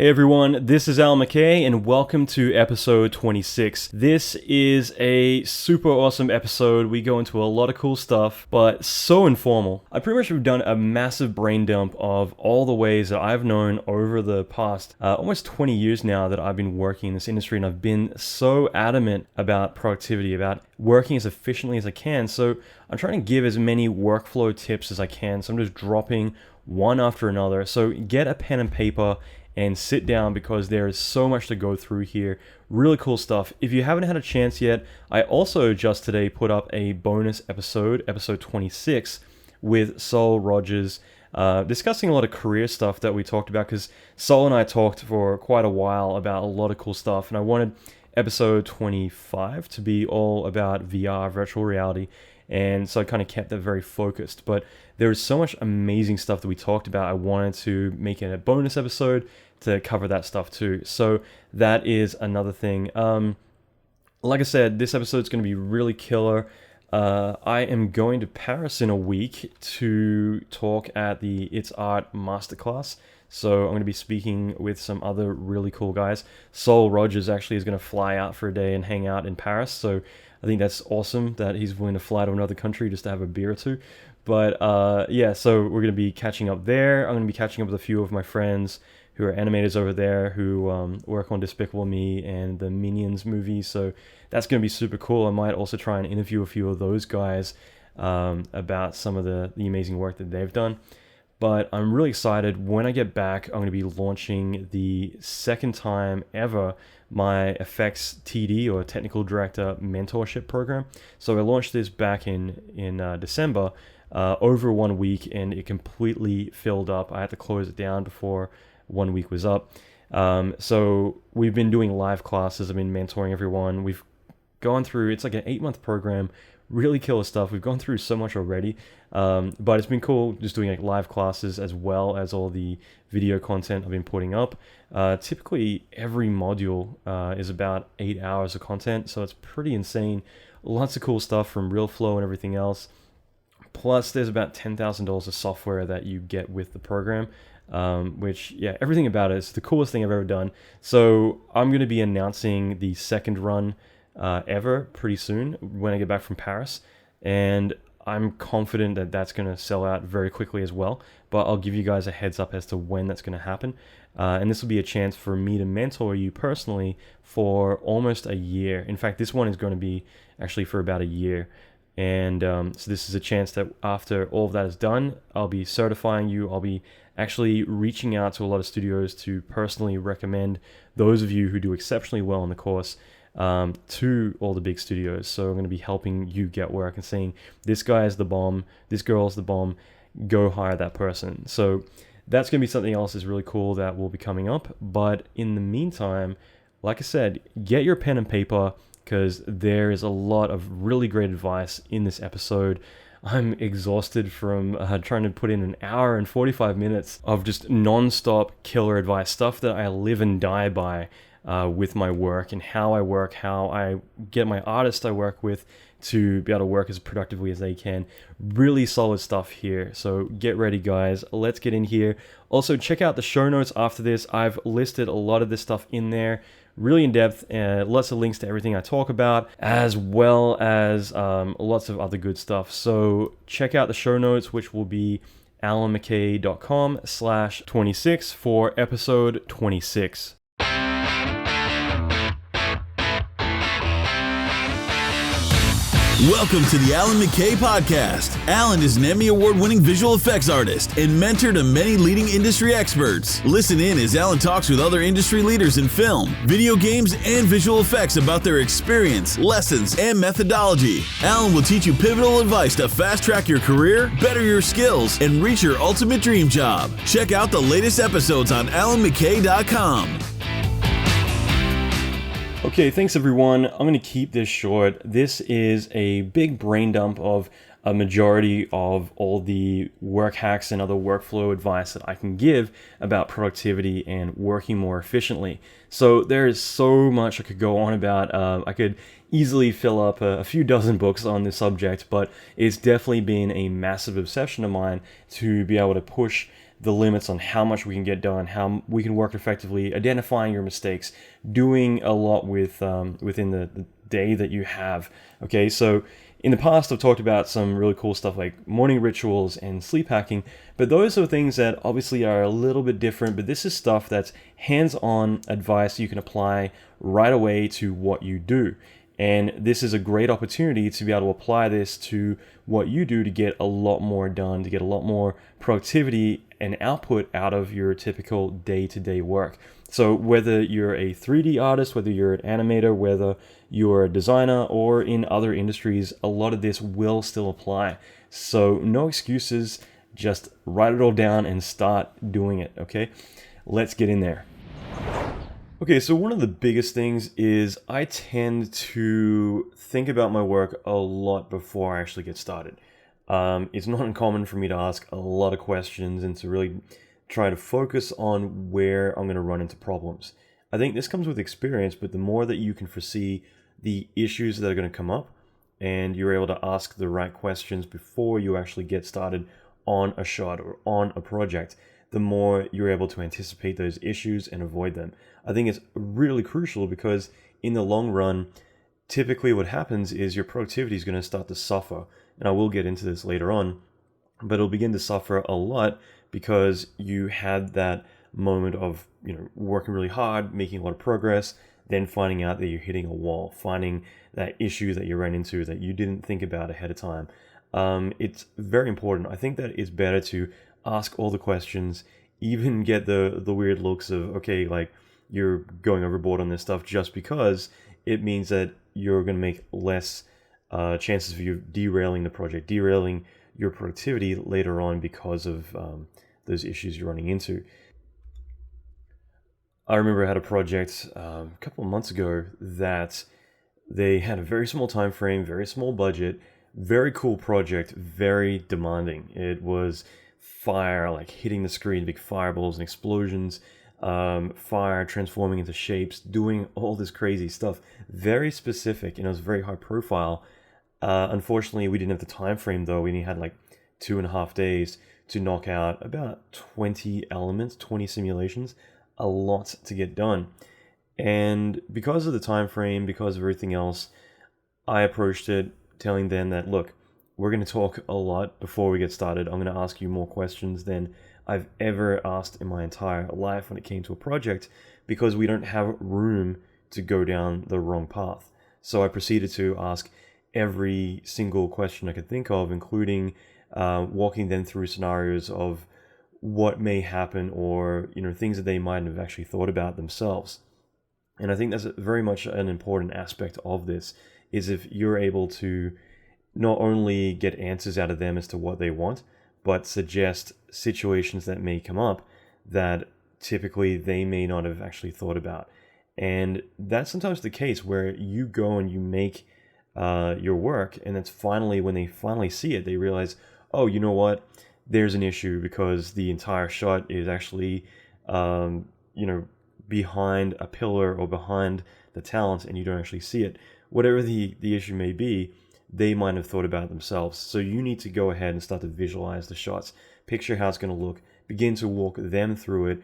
Hey everyone, this is Al McKay and welcome to episode 26. This is a super awesome episode. We go into a lot of cool stuff, but so informal. I pretty much have done a massive brain dump of all the ways that I've known over the past almost 20 years now that I've been working in this industry, and I've been so adamant about productivity, about working as efficiently as I can. So I'm trying to give as many workflow tips as I can. So I'm just dropping one after another. So get a pen and paper and sit down because there is so much to go through here. Really cool stuff. If you haven't had a chance yet, I also just today put up a bonus episode, episode 26, with Sol Rogers, discussing a lot of career stuff that we talked about, because Sol and I talked for quite a while about a lot of cool stuff, and I wanted episode 25 to be all about VR, virtual reality, and so I kind of kept that very focused. But there is so much amazing stuff that we talked about. I wanted to make it a bonus episode to cover that stuff too. So that is another thing. Like I said, this episode is going to be really killer. I am going to Paris in a week to talk at the It's Art Masterclass. So I'm going to be speaking with some other really cool guys. Sol Rogers actually is going to fly out for a day and hang out in Paris. So I think that's awesome that he's willing to fly to another country just to have a beer or two. But yeah, so we're going to be catching up there. I'm going to be catching up with a few of my friends who are animators over there who work on Despicable Me and the Minions movie. So that's going to be super cool. I might also try and interview a few of those guys about some of the amazing work that they've done. But I'm really excited. When I get back, I'm going to be launching the second time ever my Effects TD, or Technical Director Mentorship Program. So I launched this back in December, over 1 week, and it completely filled up. I had to close it down before 1 week was up. So we've been doing live classes. I've been mentoring everyone. We've gone through, it's like an 8-month program, really killer stuff. We've gone through so much already, but it's been cool just doing like live classes as well as all the video content I've been putting up. Typically every module is about 8 hours of content, so it's pretty insane. Lots of cool stuff from RealFlow and everything else. Plus there's about $10,000 of software that you get with the program, which, yeah, everything about it is the coolest thing I've ever done. So I'm going to be announcing the second run ever pretty soon when I get back from Paris, and I'm confident that that's going to sell out very quickly as well, but I'll give you guys a heads up as to when that's going to happen. And this will be a chance for me to mentor you personally for almost a year. In fact, this one is going to be actually for about a year. And so this is a chance that after all of that is done, I'll be certifying you. I'll be actually reaching out to a lot of studios to personally recommend those of you who do exceptionally well in the course to all the big studios. So I'm going to be helping you get work and saying, this guy is the bomb, this girl is the bomb, go hire that person. So that's going to be something else that's really cool that will be coming up. But in the meantime, like I said, get your pen and paper, because there is a lot of really great advice in this episode. I'm exhausted from trying to put in an hour and 45 minutes of just non-stop killer advice, stuff that I live and die by with my work and how I work, how I get my artists I work with to be able to work as productively as they can. Really solid stuff here. So get ready, guys. Let's get in here. Also, check out the show notes after this. I've listed a lot of this stuff in there, really in depth, and lots of links to everything I talk about, as well as lots of other good stuff. So check out the show notes, which will be alanmckay.com/26 for episode 26. Welcome to the Alan McKay Podcast. Alan is an Emmy Award-winning visual effects artist and mentor to many leading industry experts. Listen in as Alan talks with other industry leaders in film, video games, and visual effects about their experience, lessons, and methodology. Alan will teach you pivotal advice to fast-track your career, better your skills, and reach your ultimate dream job. Check out the latest episodes on alanmckay.com. Okay, thanks everyone. I'm going to keep this short. This is a big brain dump of a majority of all the work hacks and other workflow advice that I can give about productivity and working more efficiently. So there is so much I could go on about. I could easily fill up a few dozen books on this subject, but it's definitely been a massive obsession of mine to be able to push the limits on how much we can get done, how we can work effectively, identifying your mistakes, doing a lot with within the day that you have. Okay, so in the past, I've talked about some really cool stuff like morning rituals and sleep hacking, but those are things that obviously are a little bit different, but this is stuff that's hands-on advice you can apply right away to what you do. And this is a great opportunity to be able to apply this to what you do to get a lot more done, to get a lot more productivity and output out of your typical day-to-day work. So whether you're a 3D artist, whether you're an animator, whether you're a designer, or in other industries, a lot of this will still apply. So no excuses, just write it all down and start doing it, okay? Let's get in there. Okay, so one of the biggest things is I tend to think about my work a lot before I actually get started. It's not uncommon for me to ask a lot of questions and to really try to focus on where I'm going to run into problems. I think this comes with experience, but the more that you can foresee the issues that are going to come up and you're able to ask the right questions before you actually get started on a shot or on a project, the more you're able to anticipate those issues and avoid them. I think it's really crucial because in the long run, typically what happens is your productivity is going to start to suffer. And I will get into this later on, but it'll begin to suffer a lot because you had that moment of, working really hard, making a lot of progress, then finding out that you're hitting a wall, finding that issue that you ran into that you didn't think about ahead of time. It's very important. I think that it's better to ask all the questions, even get the weird looks of, okay, like you're going overboard on this stuff, just because it means that you're going to make less chances of you derailing the project, derailing your productivity later on because of those issues you're running into. I remember I had a project a couple of months ago that they had a very small time frame, very small budget, very cool project, very demanding. It was fire, like hitting the screen, big fireballs and explosions, fire transforming into shapes, doing all this crazy stuff. Very specific, and it was very high profile. Unfortunately, we didn't have the time frame though. We only had like 2.5 days to knock out about 20 elements, 20 simulations, a lot to get done. And because of the time frame, because of everything else, I approached it telling them that, look, we're going to talk a lot before we get started. I'm going to ask you more questions than I've ever asked in my entire life when it came to a project, because we don't have room to go down the wrong path. So I proceeded to ask every single question I could think of, including walking them through scenarios of what may happen, or things that they might have actually thought about themselves. And I think that's very much an important aspect of this, is if you're able to not only get answers out of them as to what they want, but suggest situations that may come up that typically they may not have actually thought about. And that's sometimes the case where you go and you make your work, and that's finally, when they finally see it, they realize, oh, you know what? There's an issue because the entire shot is actually, behind a pillar or behind the talent, and you don't actually see it. Whatever the issue may be, they might have thought about it themselves. So you need to go ahead and start to visualize the shots, picture how it's going to look, begin to walk them through it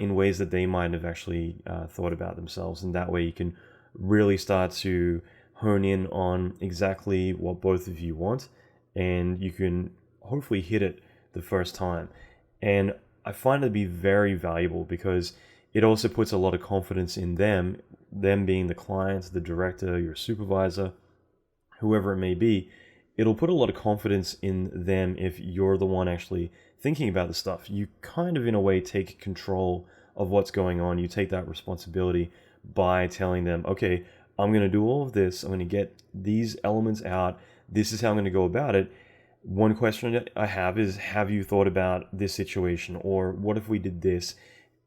in ways that they might have actually thought about themselves. And that way you can really start to hone in on exactly what both of you want, and you can hopefully hit it the first time. And I find it to be very valuable because it also puts a lot of confidence in them being the client, the director, your supervisor, whoever it may be. It'll put a lot of confidence in them if you're the one actually thinking about the stuff. You kind of, in a way, take control of what's going on. You take that responsibility by telling them, okay, I'm going to do all of this. I'm going to get these elements out. This is how I'm going to go about it. One question I have is, have you thought about this situation? Or what if we did this?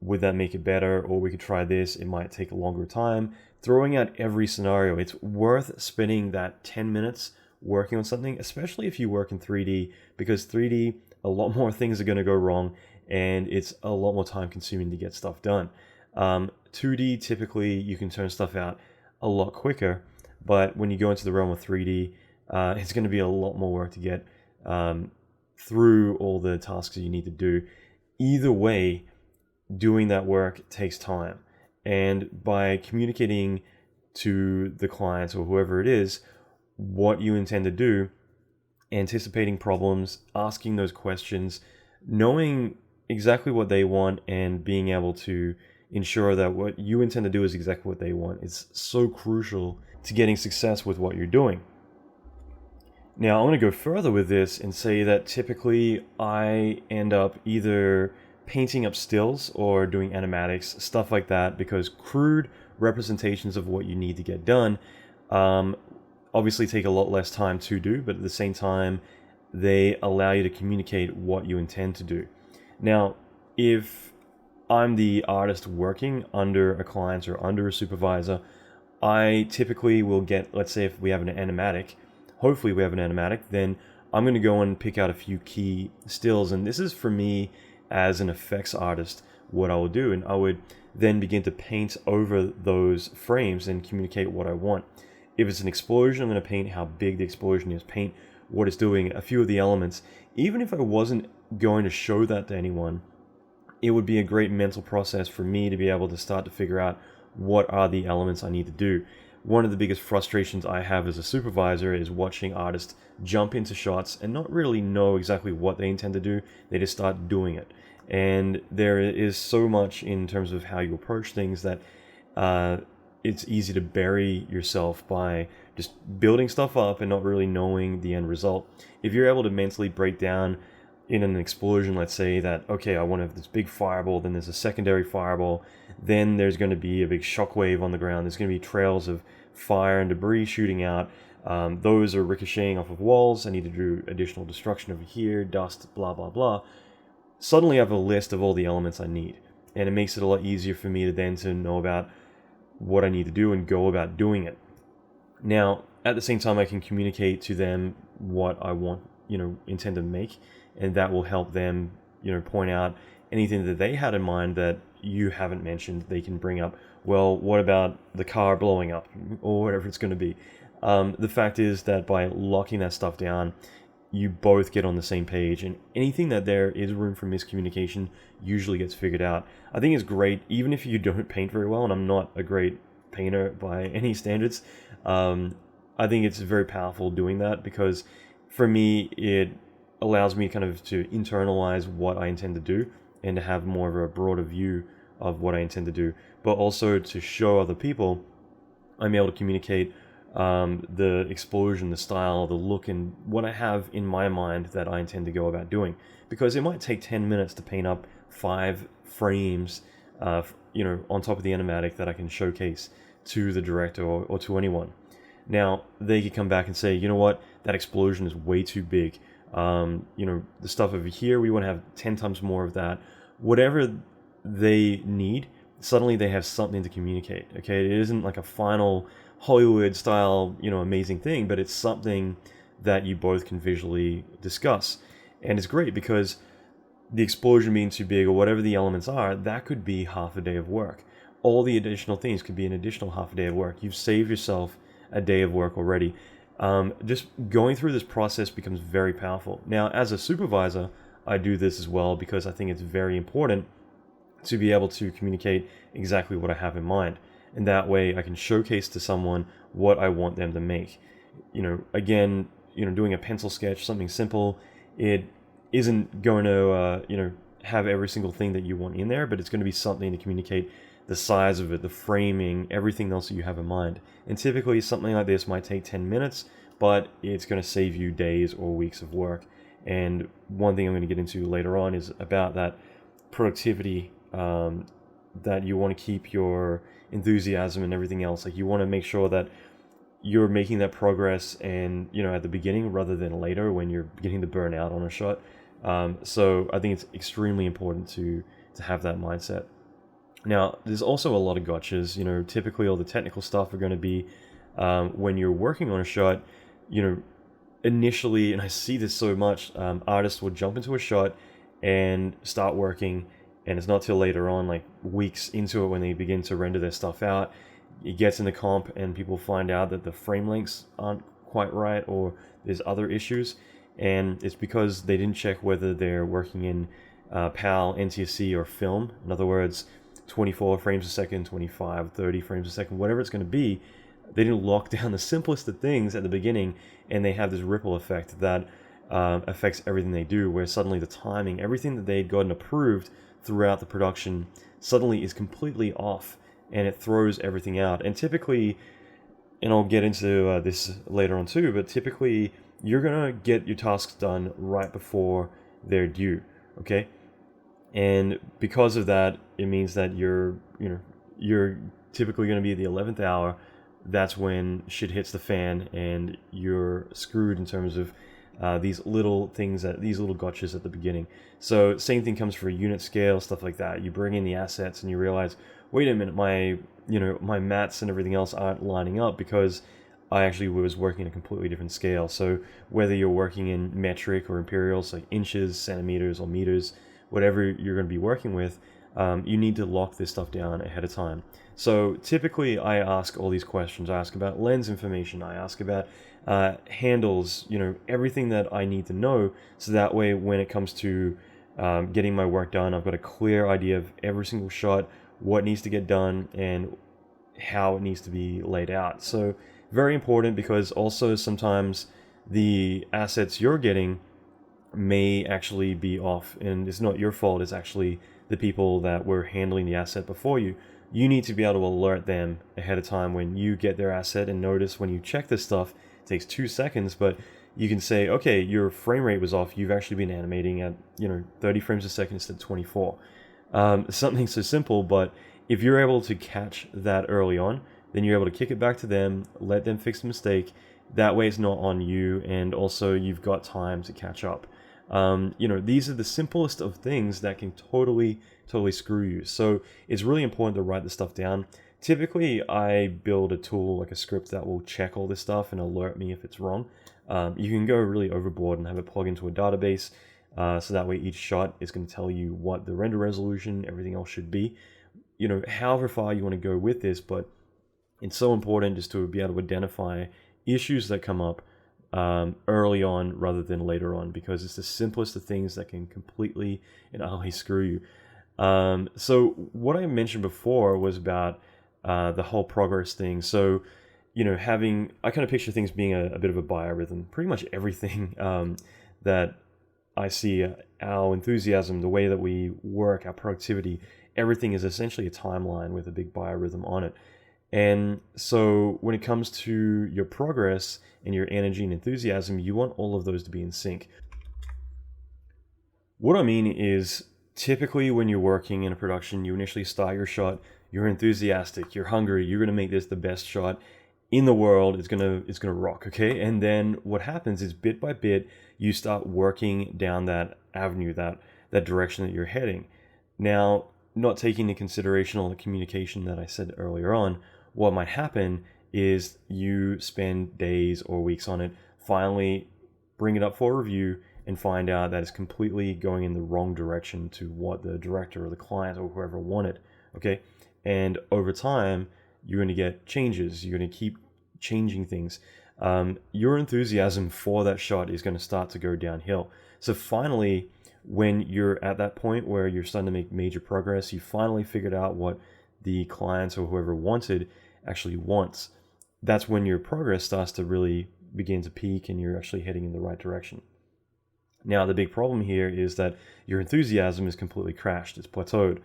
Would that make it better? Or we could try this. It might take a longer time. Throwing out every scenario. It's worth spending that 10 minutes working on something, especially if you work in 3D, because 3D, a lot more things are going to go wrong, and it's a lot more time consuming to get stuff done. 2D, typically you can turn stuff out a lot quicker, but when you go into the realm of 3D, it's going to be a lot more work to get through all the tasks that you need to do. either way, doing that work takes time. And by communicating to the clients or whoever it is what you intend to do, anticipating problems, asking those questions, knowing exactly what they want, and being able to ensure that what you intend to do is exactly what they want is so crucial to getting success with what you're doing. Now, I'm going to go further with this and say that typically I end up either painting up stills or doing animatics, stuff like that, because crude representations of what you need to get done obviously take a lot less time to do, but at the same time, they allow you to communicate what you intend to do. Now, if I'm the artist working under a client or under a supervisor, I typically will get, let's say if we have an animatic, hopefully we have an animatic, then I'm going to go and pick out a few key stills. And this is for me as an effects artist, what I will do. And I would then begin to paint over those frames and communicate what I want. If it's an explosion, I'm going to paint how big the explosion is, paint what it's doing, a few of the elements. Even if I wasn't going to show that to anyone, it would be a great mental process for me to be able to start to figure out what are the elements I need to do. One of the biggest frustrations I have as a supervisor is watching artists jump into shots and not really know exactly what they intend to do. They just start doing it. And there is so much in terms of how you approach things that it's easy to bury yourself by just building stuff up and not really knowing the end result. If you're able to mentally break down in an explosion, let's say that, okay, I want to have this big fireball, then there's a secondary fireball, then there's going to be a big shockwave on the ground, there's going to be trails of fire and debris shooting out, those are ricocheting off of walls, I need to do additional destruction over here, dust, blah, blah, blah. Suddenly I have a list of all the elements I need, and it makes it a lot easier for me to then to know about what I need to do and go about doing it. Now, at the same time, I can communicate to them what I want, intend to make, and that will help them, point out anything that they had in mind that you haven't mentioned. They can bring up, well, what about the car blowing up, or whatever it's going to be. The fact is that by locking that stuff down, you both get on the same page, and anything that there is room for miscommunication usually gets figured out. I think it's great, even if you don't paint very well, and I'm not a great painter by any standards. I think it's very powerful doing that, because for me, it allows me kind of to internalize what I intend to do and to have more of a broader view of what I intend to do, but also to show other people I'm able to communicate the explosion, the style, the look, and what I have in my mind that I intend to go about doing. Because it might take 10 minutes to paint up 5 frames, on top of the animatic that I can showcase to the director or to anyone. Now, they could come back and say, you know what, that explosion is way too big. The stuff over here, we want to have 10 times more of that. Whatever they need, suddenly they have something to communicate, okay? It isn't like a final Hollywood style, amazing thing, but it's something that you both can visually discuss. And it's great because the explosion being too big or whatever the elements are, that could be half a day of work. All the additional things could be an additional half a day of work. You've saved yourself a day of work already. Just going through this process becomes very powerful. Now, as a supervisor, I do this as well because I think it's very important to be able to communicate exactly what I have in mind. And that way I can showcase to someone what I want them to make. Again, doing a pencil sketch, something simple, it isn't going to, have every single thing that you want in there, but it's going to be something to communicate the size of it, the framing, everything else that you have in mind. And typically something like this might take 10 minutes, but it's going to save you days or weeks of work. And one thing I'm going to get into later on is about that productivity, that you want to keep your enthusiasm and everything else. Like, you want to make sure that you're making that progress and, at the beginning rather than later when you're beginning to burn out on a shot. So I think it's extremely important to have that mindset. Now, there's also a lot of gotchas. Typically all the technical stuff are going to be when you're working on a shot, initially, and I see this so much, artists will jump into a shot and start working, and it's not till later on, like weeks into it, when they begin to render their stuff out. It gets in the comp and people find out that the frame lengths aren't quite right, or there's other issues, and it's because they didn't check whether they're working in PAL, NTSC, or film. In other words, 24 frames a second, 25, 30 frames a second, whatever it's going to be. They didn't lock down the simplest of things at the beginning, and they have this ripple effect that affects everything they do, where suddenly the timing, everything that they'd gotten approved throughout the production suddenly is completely off, and it throws everything out. And typically, and I'll get into this later on too, but typically you're gonna get your tasks done right before they're due, okay? And because of that, it means that you're typically going to be at the 11th hour. That's when shit hits the fan, and you're screwed in terms of these little things, these little gotchas at the beginning. So same thing comes for unit scale, stuff like that. You bring in the assets and you realize, wait a minute, my mats and everything else aren't lining up because I actually was working at a completely different scale. So whether you're working in metric or imperials, like inches, centimeters, or meters, whatever you're going to be working with, you need to lock this stuff down ahead of time. So typically I ask all these questions. I ask about lens information. I ask about handles, everything that I need to know. So that way when it comes to getting my work done, I've got a clear idea of every single shot, what needs to get done, and how it needs to be laid out. So very important, because also sometimes the assets you're getting may actually be off, and it's not your fault. It's actually the people that were handling the asset before you. You need to be able to alert them ahead of time when you get their asset, and notice when you check this stuff, it takes 2 seconds, but you can say, okay, your frame rate was off. You've actually been animating at 30 frames a second instead of 24. Something so simple, but if you're able to catch that early on, then you're able to kick it back to them, let them fix the mistake. That way it's not on you, and also you've got time to catch up. These are the simplest of things that can totally screw you. So it's really important to write this stuff down. Typically, I build a tool, like a script, that will check all this stuff and alert me if it's wrong. You can go really overboard and have it plug into a database, so that way each shot is going to tell you what the render resolution, everything else should be. However far you want to go with this, but it's so important just to be able to identify issues that come up early on rather than later on, because it's the simplest of things that can completely and utterly screw you. So what I mentioned before was about the whole progress thing. So, I kind of picture things being a bit of a biorhythm. Pretty much everything that I see, our enthusiasm, the way that we work, our productivity, everything is essentially a timeline with a big biorhythm on it. And so when it comes to your progress and your energy and enthusiasm, you want all of those to be in sync. What I mean is, typically when you're working in a production, you initially start your shot, you're enthusiastic, you're hungry, you're going to make this the best shot in the world. It's going to rock, okay? And then what happens is, bit by bit, you start working down that avenue, that direction that you're heading. Now, not taking into consideration all the communication that I said earlier on, what might happen is you spend days or weeks on it, finally bring it up for review, and find out that it's completely going in the wrong direction to what the director or the client or whoever wanted, okay? And over time, you're going to get changes. You're going to keep changing things. Your enthusiasm for that shot is going to start to go downhill. So finally, when you're at that point where you're starting to make major progress, you finally figured out what the clients or whoever wanted actually wants. That's when your progress starts to really begin to peak and you're actually heading in the right direction. Now, the big problem here is that your enthusiasm is completely crashed. It's plateaued.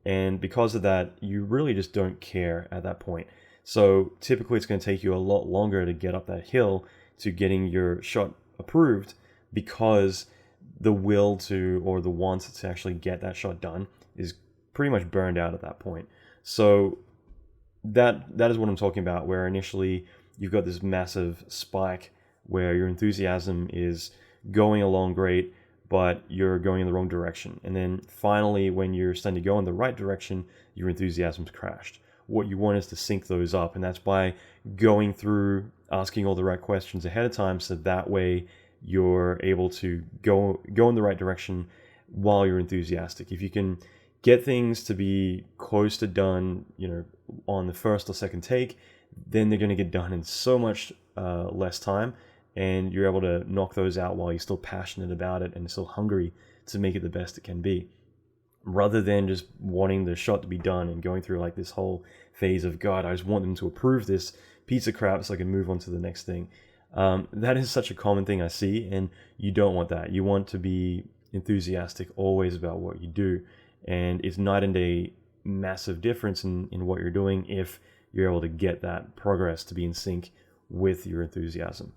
And because of that, you really just don't care at that point. So typically it's going to take you a lot longer to get up that hill to getting your shot approved, because the will to, or the want to actually get that shot done is pretty much burned out at that point. So that is what I'm talking about, where initially you've got this massive spike where your enthusiasm is going along great, but you're going in the wrong direction. And then finally, when you're starting to go in the right direction, your enthusiasm's crashed. What you want is to sync those up, and that's by going through, asking all the right questions ahead of time, so that way you're able to go in the right direction while you're enthusiastic. If you can get things to be close to done, on the first or second take, then they're going to get done in so much less time, and you're able to knock those out while you're still passionate about it and still hungry to make it the best it can be, rather than just wanting the shot to be done and going through like this whole phase of, God, I just want them to approve this piece of crap so I can move on to the next thing. That is such a common thing I see, and you don't want that. You want to be enthusiastic always about what you do, and it's night and day massive difference in what you're doing if you're able to get that progress to be in sync with your enthusiasm.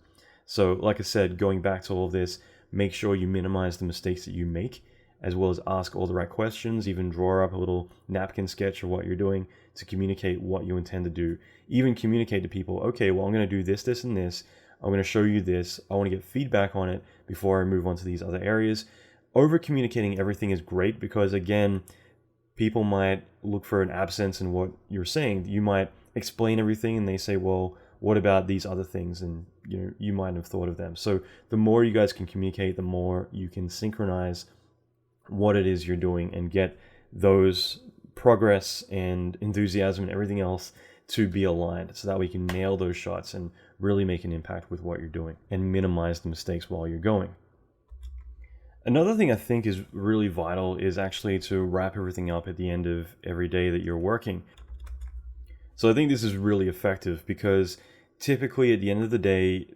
So like I said, going back to all of this, make sure you minimize the mistakes that you make, as well as ask all the right questions, even draw up a little napkin sketch of what you're doing to communicate what you intend to do. Even communicate to people, okay, well, I'm going to do this, this, and this. I'm going to show you this. I want to get feedback on it before I move on to these other areas. Over-communicating everything is great because, again, people might look for an absence in what you're saying. You might explain everything and they say, well, what about these other things? And you might have thought of them. So the more you guys can communicate, the more you can synchronize what it is you're doing and get those progress and enthusiasm and everything else to be aligned, so that we can nail those shots and really make an impact with what you're doing and minimize the mistakes while you're going. Another thing I think is really vital is actually to wrap everything up at the end of every day that you're working. So I think this is really effective because typically at the end of the day,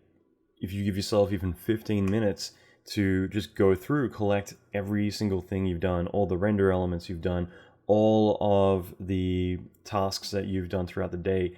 if you give yourself even 15 minutes to just go through, collect every single thing you've done, all the render elements you've done, all of the tasks that you've done throughout the day,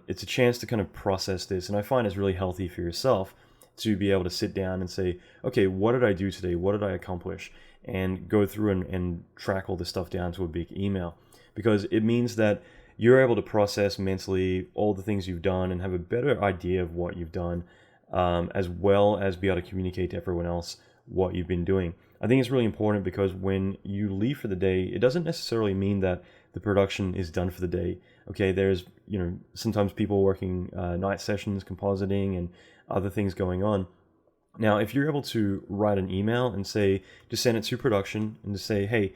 it's a chance to kind of process this. And I find it's really healthy for yourself to be able to sit down and say, okay, what did I do today? What did I accomplish? And go through and track all this stuff down to a big email, because it means that you're able to process mentally all the things you've done and have a better idea of what you've done, as well as be able to communicate to everyone else what you've been doing. I think it's really important because when you leave for the day, it doesn't necessarily mean that the production is done for the day. Okay, there's sometimes people working night sessions, compositing, and other things going on. Now, if you're able to write an email and say, just send it to production and just say, hey,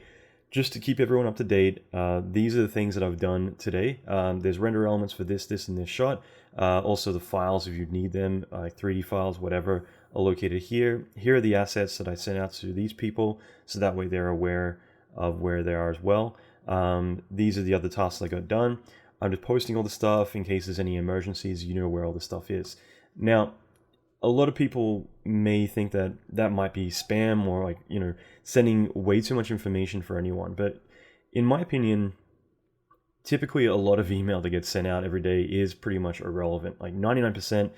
just to keep everyone up to date, these are the things that I've done today. There's render elements for this, this, and this shot. Also the files, if you need them, like 3D files, whatever, are located here. Here are the assets that I sent out to these people, so that way they're aware of where they are as well. These are the other tasks I got done. I'm just posting all the stuff in case there's any emergencies, you know where all the stuff is. Now, a lot of people may think that that might be spam or sending way too much information for anyone. But in my opinion, typically a lot of email that gets sent out every day is pretty much irrelevant. Like 99%,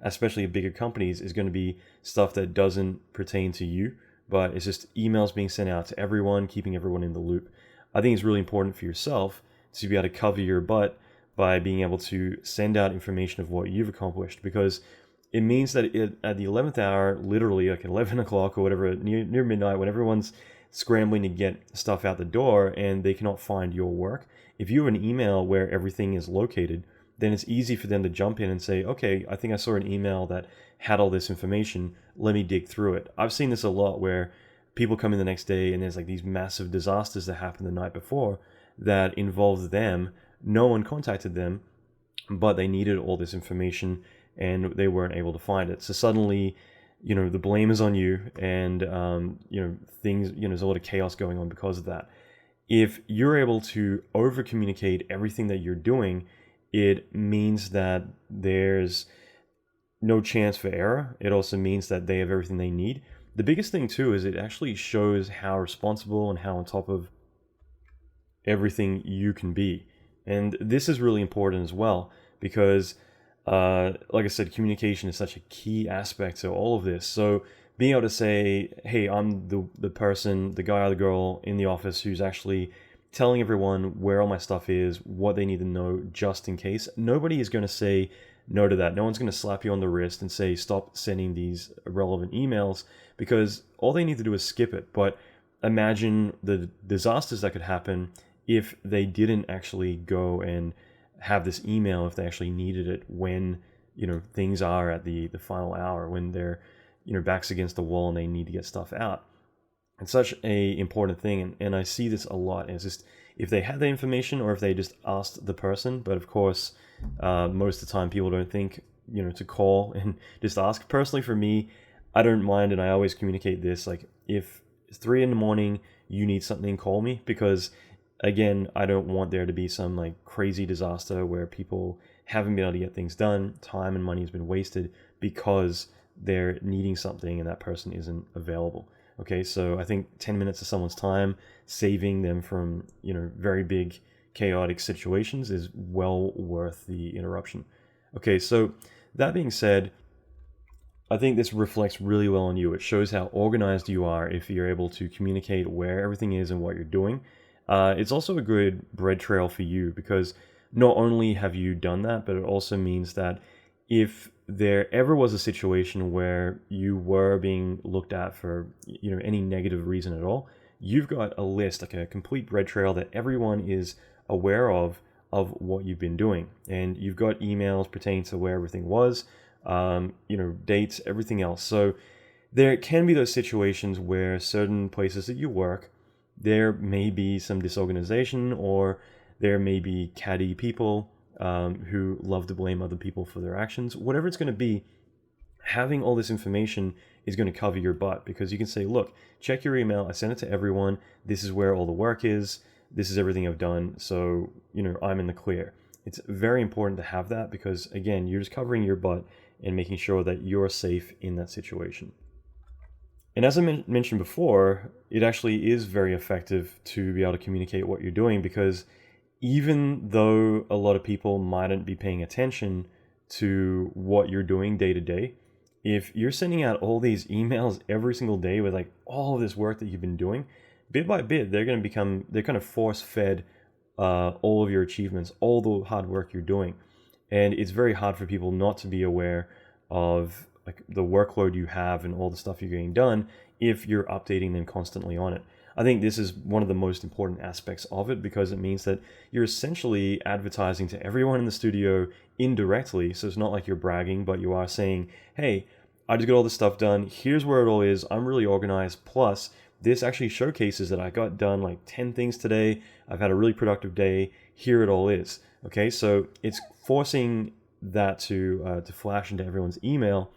especially at bigger companies, is going to be stuff that doesn't pertain to you, but it's just emails being sent out to everyone, keeping everyone in the loop. I think it's really important for yourself to be able to cover your butt by being able to send out information of what you've accomplished, because it means that at the 11th hour, literally like 11 o'clock or whatever, near midnight, when everyone's scrambling to get stuff out the door and they cannot find your work, if you have an email where everything is located, then it's easy for them to jump in and say, okay, I think I saw an email that had all this information, let me dig through it. I've seen this a lot where people come in the next day and there's like these massive disasters that happened the night before that involved them. No one contacted them, but they needed all this information and they weren't able to find it. So suddenly, the blame is on you, and things, there's a lot of chaos going on because of that. If you're able to over communicate everything that you're doing, it means that there's no chance for error. It also means that they have everything they need. The biggest thing too is it actually shows how responsible and how on top of everything you can be. And this is really important as well, because like I said, communication is such a key aspect to all of this. So being able to say, hey, I'm the person, the guy or the girl in the office who's actually telling everyone where all my stuff is, what they need to know just in case. Nobody is going to say no to that. No one's going to slap you on the wrist and say, stop sending these irrelevant emails, because all they need to do is skip it. But imagine the disasters that could happen if they didn't actually go and have this email, if they actually needed it when things are at the final hour, when they're backs against the wall and they need to get stuff out. It's such a important thing, and I see this a lot. It's just if they had the information or if they just asked the person. But of course, most of the time people don't think to call and just ask. Personally, for me, I don't mind, and I always communicate this. Like if 3 in the morning, you need something, call me, because again, I don't want there to be some like crazy disaster where people haven't been able to get things done, time and money has been wasted because they're needing something and that person isn't available. Okay, so I think 10 minutes of someone's time, saving them from, very big chaotic situations is well worth the interruption. Okay, so that being said, I think this reflects really well on you. It shows how organized you are if you're able to communicate where everything is and what you're doing. It's also a good bread trail for you because not only have you done that, but it also means that if there ever was a situation where you were being looked at for any negative reason at all, you've got a list, like a complete bread trail that everyone is aware of what you've been doing, and you've got emails pertaining to where everything was, dates, everything else. So there can be those situations where certain places that you work, there may be some disorganization, or there may be catty people who love to blame other people for their actions. Whatever it's going to be, having all this information is going to cover your butt, because you can say, look, check your email, I sent it to everyone, this is where all the work is, this is everything I've done, so I'm in the clear. It's very important to have that, because again, you're just covering your butt and making sure that you're safe in that situation. And as I mentioned before, it actually is very effective to be able to communicate what you're doing, because even though a lot of people mightn't be paying attention to what you're doing day to day, if you're sending out all these emails every single day with like all of this work that you've been doing, bit by bit, they're kind of force-fed all of your achievements, all the hard work you're doing. And it's very hard for people not to be aware of like the workload you have and all the stuff you're getting done if you're updating them constantly on it. I think this is one of the most important aspects of it, because it means that you're essentially advertising to everyone in the studio indirectly. So it's not like you're bragging, but you are saying, hey, I just got all this stuff done. Here's where it all is. I'm really organized. Plus, this actually showcases that I got done like 10 things today. I've had a really productive day. Here it all is. Okay, so it's forcing that to flash into everyone's email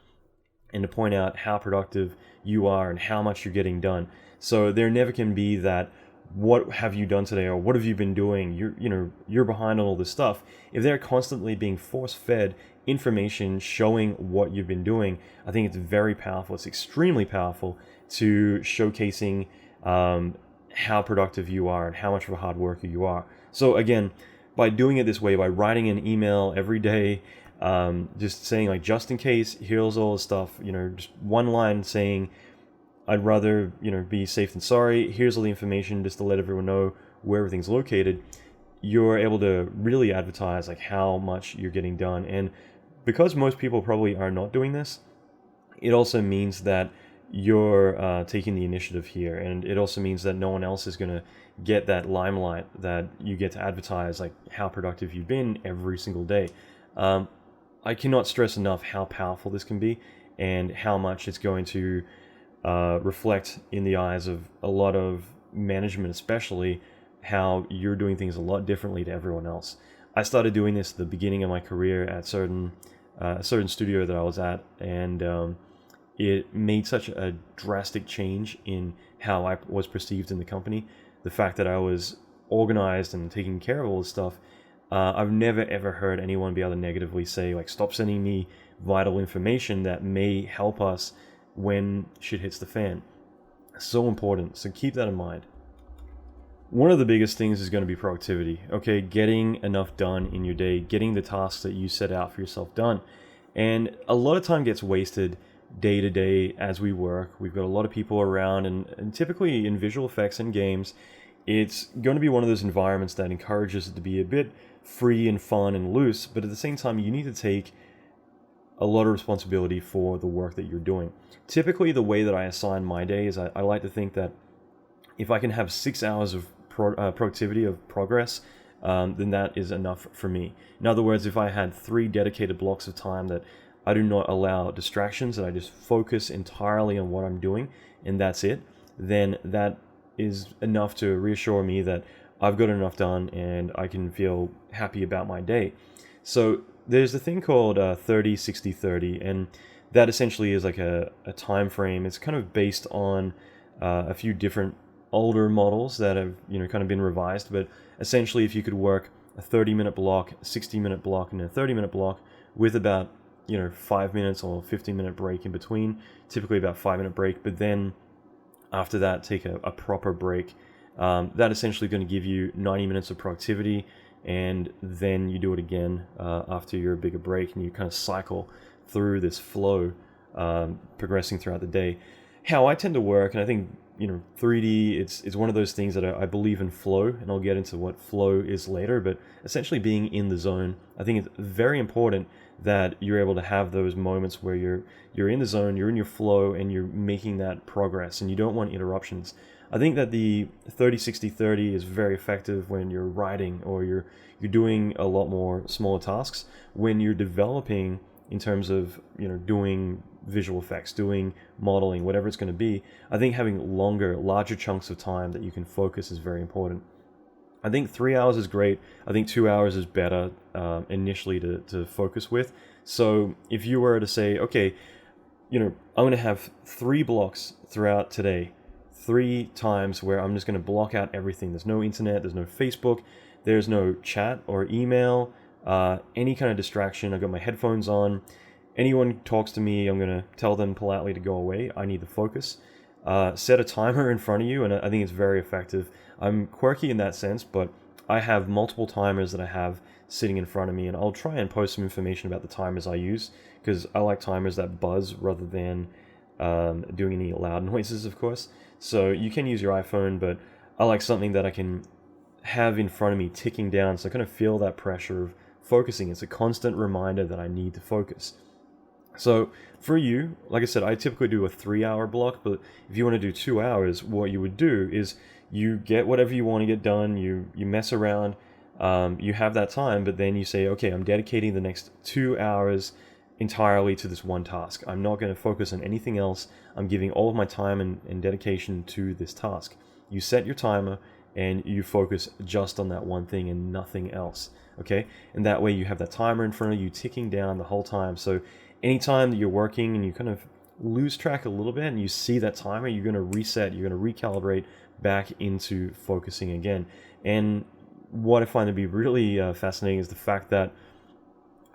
and to point out how productive you are and how much you're getting done. So there never can be that, what have you done today, or what have you been doing? You're behind on all this stuff. If they're constantly being force-fed information showing what you've been doing, I think it's very powerful. It's extremely powerful to showcasing how productive you are and how much of a hard worker you are. So again, by doing it this way, by writing an email every day, just saying like, just in case, here's all the stuff, just one line saying, I'd rather, be safe than sorry. Here's all the information just to let everyone know where everything's located. You're able to really advertise like how much you're getting done. And because most people probably are not doing this, it also means that you're taking the initiative here. And it also means that no one else is going to get that limelight that you get to advertise like how productive you've been every single day. I cannot stress enough how powerful this can be and how much it's going to reflect in the eyes of a lot of management, especially how you're doing things a lot differently to everyone else. I started doing this at the beginning of my career at a certain studio that I was at, and it made such a drastic change in how I was perceived in the company. The fact that I was organized and taking care of all this stuff, I've never ever heard anyone be able to negatively say like, stop sending me vital information that may help us when shit hits the fan. So important, so keep that in mind. One of the biggest things is going to be productivity, okay? Getting enough done in your day, getting the tasks that you set out for yourself done. And a lot of time gets wasted day to day as we work. We've got a lot of people around, and typically in visual effects and games, it's going to be one of those environments that encourages it to be a bit free and fun and loose, but at the same time, you need to take a lot of responsibility for the work that you're doing. Typically, the way that I assign my day is I like to think that if I can have 6 hours of productivity, of progress, then that is enough for me. In other words, if I had 3 dedicated blocks of time that I do not allow distractions, and I just focus entirely on what I'm doing, and that's it, then that is enough to reassure me that I've got enough done and I can feel happy about my day. So there's a thing called 30-60-30, and that essentially is like a time frame. It's kind of based on a few different older models that have kind of been revised, but essentially if you could work a 30-minute block, 60-minute block, and a 30-minute block with about 5 minutes or 15-minute break in between, typically about 5-minute break, but then after that take a proper break. That essentially going to give you 90 minutes of productivity, and then you do it again after your bigger break, and you kind of cycle through this flow, progressing throughout the day. How I tend to work, and I think 3D, it's one of those things that I believe in flow, and I'll get into what flow is later, but essentially being in the zone, I think it's very important that you're able to have those moments where you're in the zone, you're in your flow, and you're making that progress, and you don't want interruptions. I think that the 30-60-30 is very effective when you're writing or you're doing a lot more smaller tasks. When you're developing in terms of doing visual effects, doing modeling, whatever it's going to be, I think having larger chunks of time that you can focus is very important. I think 3 hours is great. I think 2 hours is better initially to focus with. So if you were to say, okay, I'm going to have 3 blocks throughout today, 3 times where I'm just going to block out everything. There's no internet, there's no Facebook, there's no chat or email, any kind of distraction. I've got my headphones on. Anyone talks to me, I'm going to tell them politely to go away. I need to focus. Set a timer in front of you, and I think it's very effective. I'm quirky in that sense, but I have multiple timers that I have sitting in front of me, and I'll try and post some information about the timers I use, because I like timers that buzz rather than doing any loud noises, of course. So you can use your iPhone, but I like something that I can have in front of me ticking down, so I kind of feel that pressure of focusing. It's a constant reminder that I need to focus. So for you, like I said, I typically do a 3-hour block, but if you want to do 2 hours, what you would do is you get whatever you want to get done, you mess around, you have that time, but then you say, okay, I'm dedicating the next 2 hours entirely to this one task. I'm not going to focus on anything else. I'm giving all of my time and dedication to this task. You set your timer and you focus just on that one thing and nothing else, okay? And that way you have that timer in front of you ticking down the whole time. So anytime that you're working and you kind of lose track a little bit and you see that timer, you're going to reset, you're going to recalibrate back into focusing again. And what I find to be really fascinating is the fact that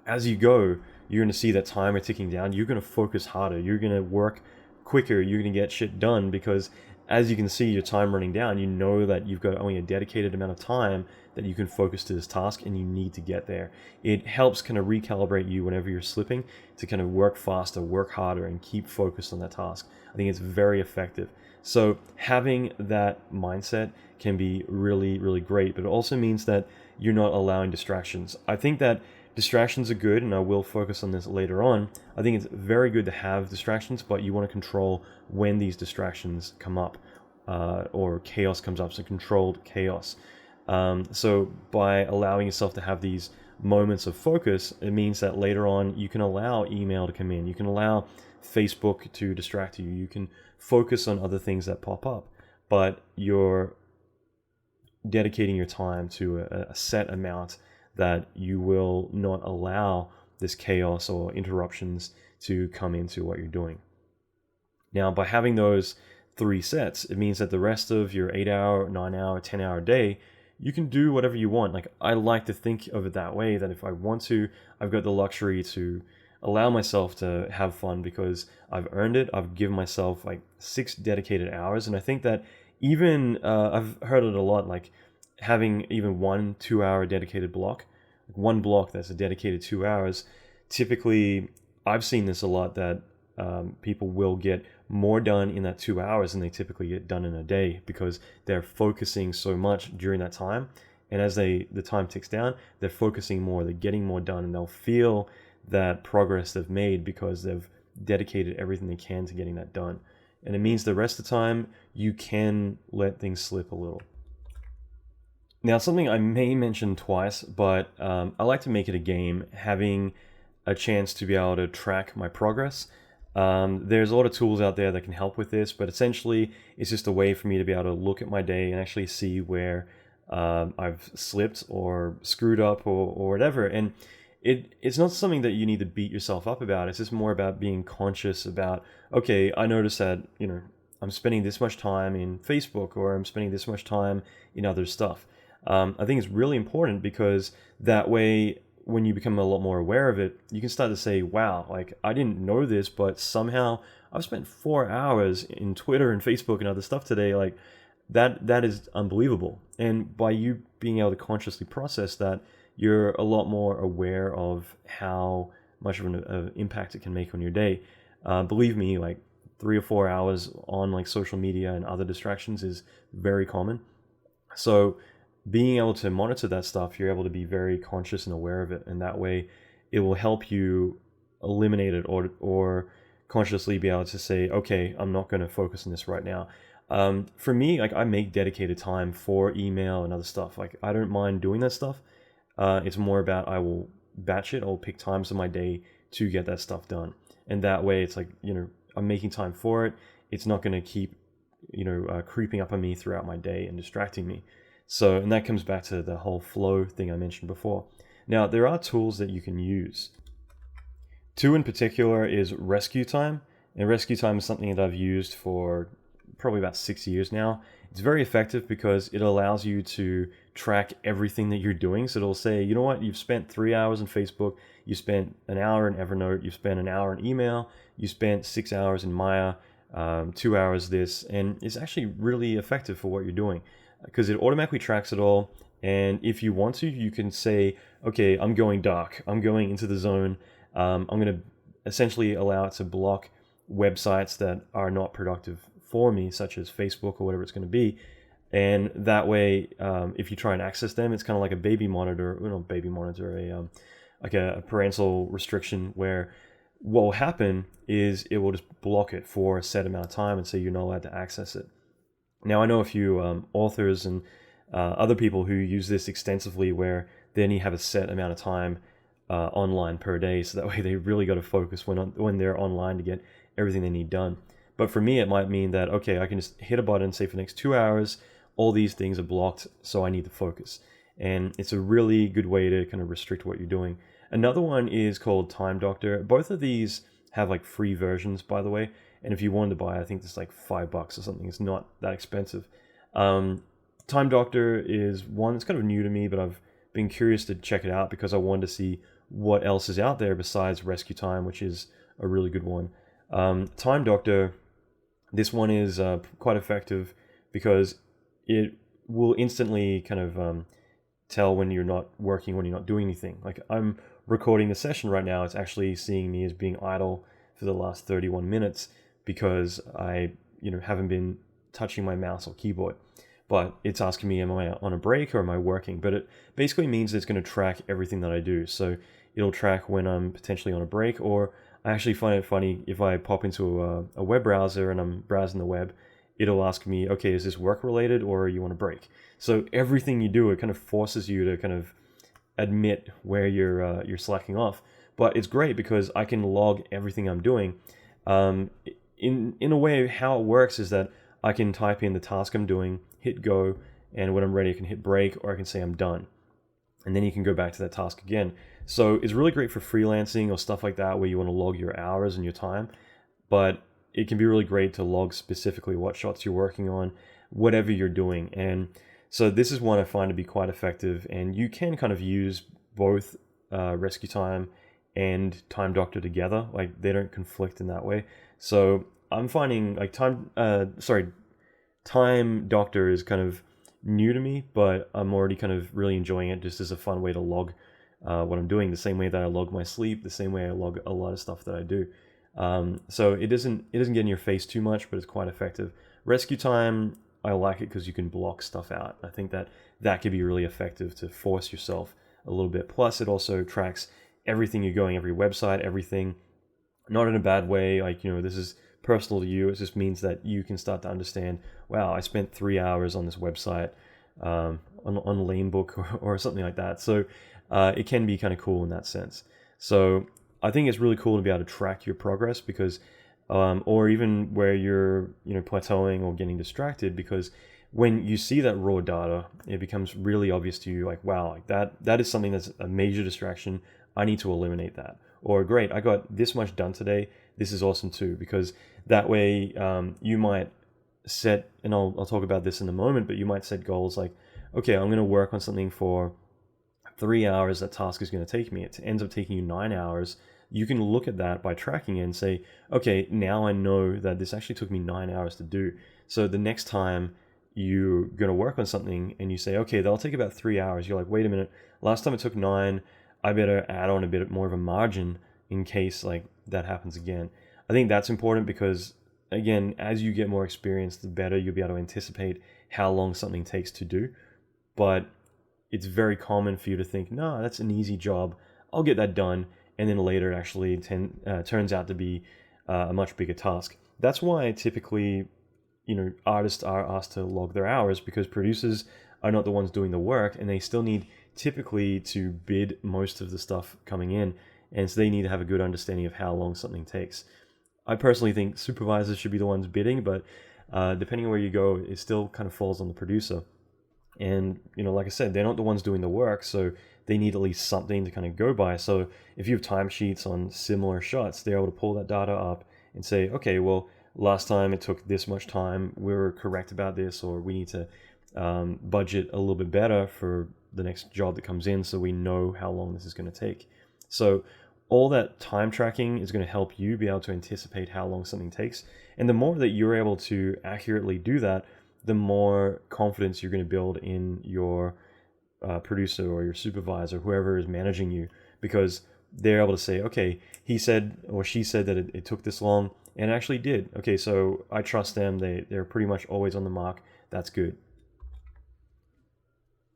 as you go, you're going to see that timer ticking down. You're going to focus harder. You're going to work quicker. You're going to get shit done because as you can see your time running down, you know that you've got only a dedicated amount of time that you can focus to this task and you need to get there. It helps kind of recalibrate you whenever you're slipping to kind of work faster, work harder, and keep focused on that task. I think it's very effective. So having that mindset can be really, really great, but it also means that you're not allowing distractions. I think that distractions are good, and I will focus on this later on. I think it's very good to have distractions, but you want to control when these distractions come up or chaos comes up, so controlled chaos. So by allowing yourself to have these moments of focus, it means that later on you can allow email to come in, you can allow Facebook to distract you, you can focus on other things that pop up, but you're dedicating your time to a set amount that you will not allow this chaos or interruptions to come into what you're doing. Now, by having those 3 sets, it means that the rest of your 8-hour, 9-hour, 10-hour day, you can do whatever you want. Like, I like to think of it that way, that if I want to, I've got the luxury to allow myself to have fun because I've earned it. I've given myself like 6 dedicated hours. And I think that even, I've heard it a lot, like having even 1 2-hour dedicated block, one block that's a dedicated 2 hours. Typically, I've seen this a lot, that people will get more done in that 2 hours than they typically get done in a day because they're focusing so much during that time. And as the time ticks down, they're focusing more, they're getting more done, and they'll feel that progress they've made because they've dedicated everything they can to getting that done. And it means the rest of the time, you can let things slip a little. Now, something I may mention twice, but I like to make it a game, having a chance to be able to track my progress. There's a lot of tools out there that can help with this, but essentially it's just a way for me to be able to look at my day and actually see where I've slipped or screwed up or whatever. And it's not something that you need to beat yourself up about. It's just more about being conscious about, okay, I noticed that, I'm spending this much time in Facebook, or I'm spending this much time in other stuff. I think it's really important, because that way, when you become a lot more aware of it, you can start to say, wow, like I didn't know this, but somehow I've spent 4 hours in Twitter and Facebook and other stuff today. Like that is unbelievable. And by you being able to consciously process that, you're a lot more aware of how much of an impact it can make on your day. Believe me, like 3 or 4 hours on like social media and other distractions is very common. So being able to monitor that stuff, you're able to be very conscious and aware of it, and that way it will help you eliminate it, or consciously be able to say, okay, I'm not going to focus on this right now. For me, like I make dedicated time for email and other stuff. Like I don't mind doing that stuff. It's more about, I will batch it. I'll pick times of my day to get that stuff done. And that way it's like, I'm making time for it. It's not going to keep, creeping up on me throughout my day and distracting me. So, and that comes back to the whole flow thing I mentioned before. Now, there are tools that you can use. Two in particular is Rescue Time. And Rescue Time is something that I've used for probably about 6 years now. It's very effective because it allows you to track everything that you're doing. So it'll say, you know what, you've spent 3 hours on Facebook, you spent an hour in Evernote, you spent an hour in email, you spent 6 hours in Maya, 2 hours this, and it's actually really effective for what you're doing, because it automatically tracks it all. And if you want to, you can say, okay, I'm going dark, I'm going into the zone. I'm going to essentially allow it to block websites that are not productive for me, such as Facebook or whatever it's going to be. And that way, if you try and access them, it's kind of like a baby monitor, not baby monitor, like a parental restriction, where what will happen is it will just block it for a set amount of time and say you're not allowed to access it. Now, I know a few authors and other people who use this extensively, where they only have a set amount of time online per day, so that way they really got to focus when they're online to get everything they need done. But for me, it might mean that, okay, I can just hit a button, say for the next 2 hours, all these things are blocked, so I need to focus. And it's a really good way to kind of restrict what you're doing. Another one is called Time Doctor. Both of these have like free versions, by the way. And if you wanted to buy, I think it's like $5 or something. It's not that expensive. Time Doctor is one that's kind of new to me, but I've been curious to check it out because I wanted to see what else is out there besides Rescue Time, which is a really good one. Time Doctor, this one is quite effective because it will instantly kind of tell when you're not working, when you're not doing anything. Like I'm recording the session right now, it's actually seeing me as being idle for the last 31 minutes because I haven't been touching my mouse or keyboard. But it's asking me, am I on a break or am I working? But it basically means it's going to track everything that I do. So it'll track when I'm potentially on a break, or I actually find it funny if I pop into a web browser and I'm browsing the web, it'll ask me, okay, is this work related or are you on a break? So everything you do, it kind of forces you to kind of admit where you're slacking off. But it's great because I can log everything I'm doing. In a way, how it works is that I can type in the task I'm doing, hit go, and when I'm ready, I can hit break, or I can say I'm done. And then you can go back to that task again. So it's really great for freelancing or stuff like that, where you want to log your hours and your time. But it can be really great to log specifically what shots you're working on, whatever you're doing. And so this is one I find to be quite effective. And you can kind of use both Rescue Time and Time Doctor together. Like they don't conflict in that way. So I'm finding like Time Doctor is kind of new to me, but I'm already kind of really enjoying it just as a fun way to log what I'm doing, the same way that I log my sleep, the same way I log a lot of stuff that I do. So it doesn't get in your face too much, but it's quite effective. Rescue Time, I like it because you can block stuff out. I think that could be really effective to force yourself a little bit. Plus, it also tracks everything you're going, every website, everything, not in a bad way. Like, this is personal to you. It just means that you can start to understand, wow, I spent 3 hours on this website, on Lanebook or something like that. So it can be kind of cool in that sense. So I think it's really cool to be able to track your progress because, or even where you're, plateauing or getting distracted, because when you see that raw data, it becomes really obvious to you, like, wow, like that is something that's a major distraction. I need to eliminate that. Or great, I got this much done today. This is awesome too, because that way you might set, and I'll talk about this in a moment, but you might set goals like, okay, I'm going to work on something for 3 hours, that task is going to take me. It ends up taking you 9 hours. You can look at that by tracking it and say, okay, now I know that this actually took me 9 hours to do. So the next time you're going to work on something and you say, okay, that'll take about 3 hours. You're like, wait a minute, last time it took 9, I better add on a bit more of a margin in case like that happens again. I think that's important because, again, as you get more experience, the better you'll be able to anticipate how long something takes to do. But it's very common for you to think, no, that's an easy job, I'll get that done. And then later it actually turns out to be a much bigger task. That's why typically, artists are asked to log their hours, because producers are not the ones doing the work, and they still need typically to bid most of the stuff coming in. And so they need to have a good understanding of how long something takes. I personally think supervisors should be the ones bidding, but depending on where you go, it still kind of falls on the producer. And, like I said, they're not the ones doing the work, so they need at least something to kind of go by. So if you have timesheets on similar shots, they're able to pull that data up and say, okay, well, last time it took this much time, we were correct about this, or we need to budget a little bit better for the next job that comes in so we know how long this is going to take. So all that time tracking is going to help you be able to anticipate how long something takes. And the more that you're able to accurately do that, the more confidence you're going to build in your producer or your supervisor, whoever is managing you, because they're able to say, okay, he said or she said that it took this long, and it actually did. Okay, so I trust them. They're pretty much always on the mark. That's good.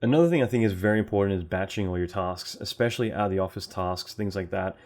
Another thing I think is very important is batching all your tasks, especially out of the office tasks, things like that.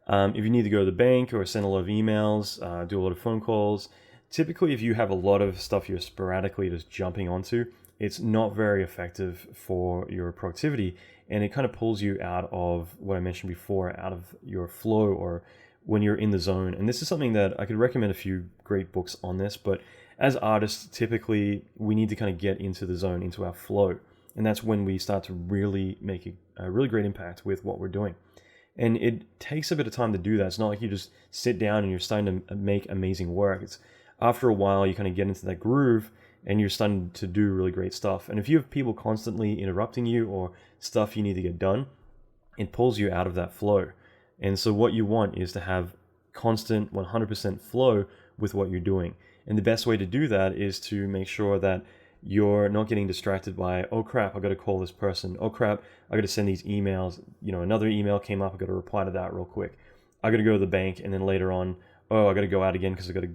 If you need to go to the bank or send a lot of emails, do a lot of phone calls, typically if you have a lot of stuff you're sporadically just jumping onto, it's not very effective for your productivity, and it kind of pulls you out of what I mentioned before, out of your flow or when you're in the zone. And this is something that I could recommend a few great books on this, but as artists, typically we need to kind of get into the zone, into our flow. And that's when we start to really make a really great impact with what we're doing. And it takes a bit of time to do that. It's not like you just sit down and you're starting to make amazing work. It's after a while you kind of get into that groove and you're starting to do really great stuff. And if you have people constantly interrupting you or stuff you need to get done, it pulls you out of that flow. And so what you want is to have constant 100% flow with what you're doing. And the best way to do that is to make sure that you're not getting distracted by, oh crap, I got to call this person. Oh crap, I got to send these emails. Another email came up, I got to reply to that real quick. I got to go to the bank, and then later on, oh, I got to go out again because I got to,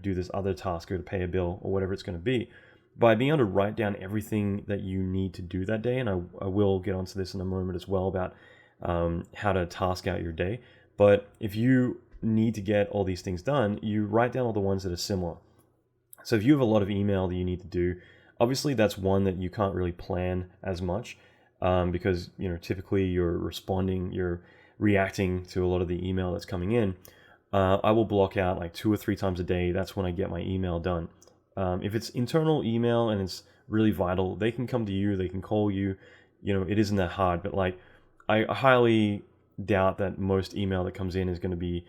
do this other task or to pay a bill or whatever it's going to be. By being able to write down everything that you need to do that day, and I will get onto this in a moment as well about how to task out your day. But if you need to get all these things done, you write down all the ones that are similar. So if you have a lot of email that you need to do, obviously that's one that you can't really plan as much because typically you're reacting to a lot of the email that's coming in. I will block out like 2 or 3 times a day. That's when I get my email done. If it's internal email and it's really vital, they can come to you, they can call you. It isn't that hard. But like, I highly doubt that most email that comes in is going to be,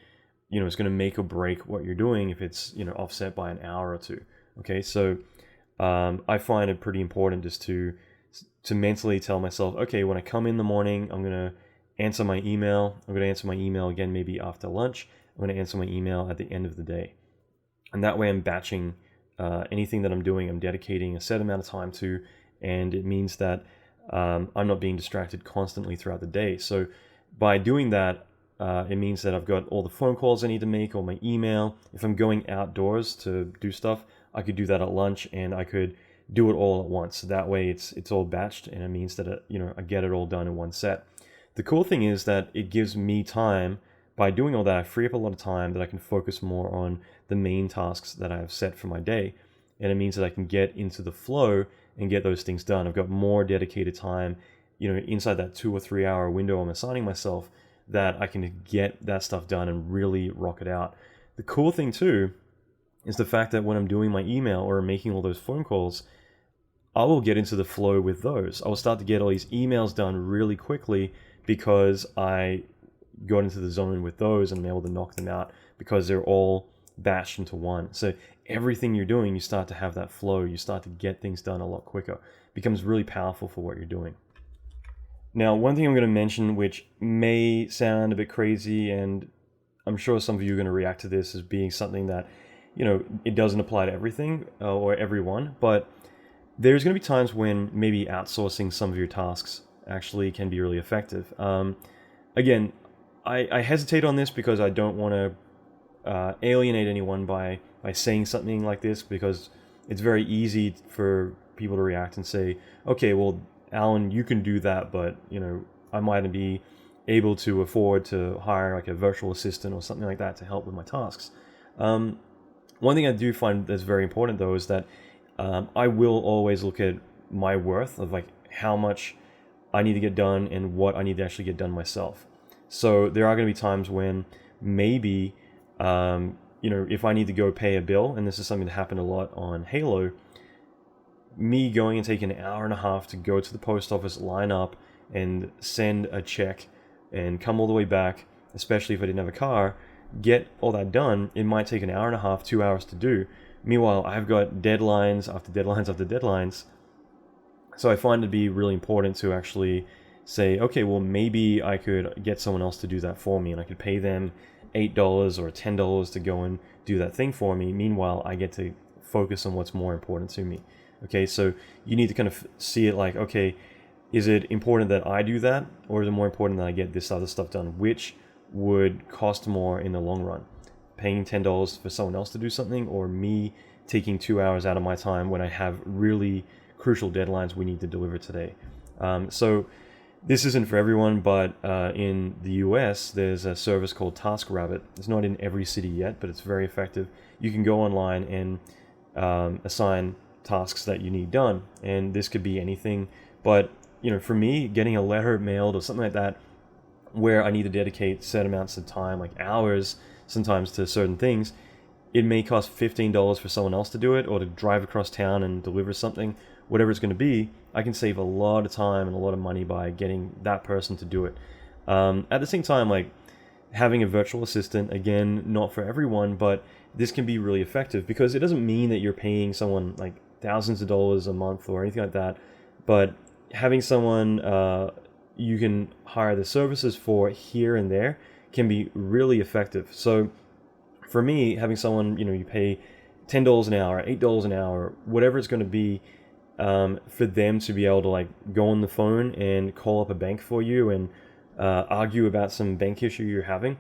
it's going to make or break what you're doing if it's offset by an hour or two. Okay, so I find it pretty important just to mentally tell myself, okay, when I come in the morning, I'm going to answer my email. I'm going to answer my email again maybe after lunch. I'm going to answer my email at the end of the day. And that way I'm batching anything that I'm doing. I'm dedicating a set amount of time to, and it means that I'm not being distracted constantly throughout the day. So by doing that, it means that I've got all the phone calls I need to make, all my email. If I'm going outdoors to do stuff, I could do that at lunch, and I could do it all at once. So that way it's all batched, and it means that I get it all done in one set. The cool thing is that it gives me time. By doing all that, I free up a lot of time that I can focus more on the main tasks that I have set for my day. And it means that I can get into the flow and get those things done. I've got more dedicated time, inside that 2 or 3 hour window I'm assigning myself, that I can get that stuff done and really rock it out. The cool thing too is the fact that when I'm doing my email or making all those phone calls, I will get into the flow with those. I will start to get all these emails done really quickly because I got into the zone with those and I'm able to knock them out because they're all bashed into one. So everything you're doing, you start to have that flow. You start to get things done a lot quicker. It becomes really powerful for what you're doing. Now, one thing I'm going to mention, which may sound a bit crazy, and I'm sure some of you are going to react to this as being something that, it doesn't apply to everything or everyone, but there's going to be times when maybe outsourcing some of your tasks actually can be really effective. Again, I hesitate on this because I don't want to alienate anyone by saying something like this, because it's very easy for people to react and say, okay, well, Alan, you can do that, but I might be able to afford to hire like a virtual assistant or something like that to help with my tasks. One thing I do find that's very important though is that I will always look at my worth of like how much I need to get done and what I need to actually get done myself. So there are going to be times when maybe if I need to go pay a bill, and this is something that happened a lot on Halo, me going and taking an hour and a half to go to the post office, line up, and send a check and come all the way back, especially if I didn't have a car, get all that done, it might take an hour and a half, 2 hours to do. Meanwhile, I've got deadlines after deadlines after deadlines. So I find it to be really important to actually say, okay, well, maybe I could get someone else to do that for me, and I could pay them $8 or $10 to go and do that thing for me. Meanwhile, I get to focus on what's more important to me. Okay, so you need to kind of see it like, okay, is it important that I do that, or is it more important that I get this other stuff done? Which would cost more in the long run? Paying $10 for someone else to do something, or me taking 2 hours out of my time when I have really crucial deadlines we need to deliver today? So this isn't for everyone, but in the US, there's a service called TaskRabbit. It's not in every city yet, but it's very effective. You can go online and assign tasks that you need done, and this could be anything. But for me, getting a letter mailed or something like that, where I need to dedicate set amounts of time, like hours, sometimes to certain things, it may cost $15 for someone else to do it, or to drive across town and deliver something, whatever it's going to be. I can save a lot of time and a lot of money by getting that person to do it. At the same time, like having a virtual assistant, again, not for everyone, but this can be really effective, because it doesn't mean that you're paying someone like thousands of dollars a month or anything like that, but having someone you can hire the services for here and there can be really effective. So for me, having someone, you pay $10 an hour, $8 an hour, whatever it's going to be, for them to be able to like go on the phone and call up a bank for you and argue about some bank issue you're having,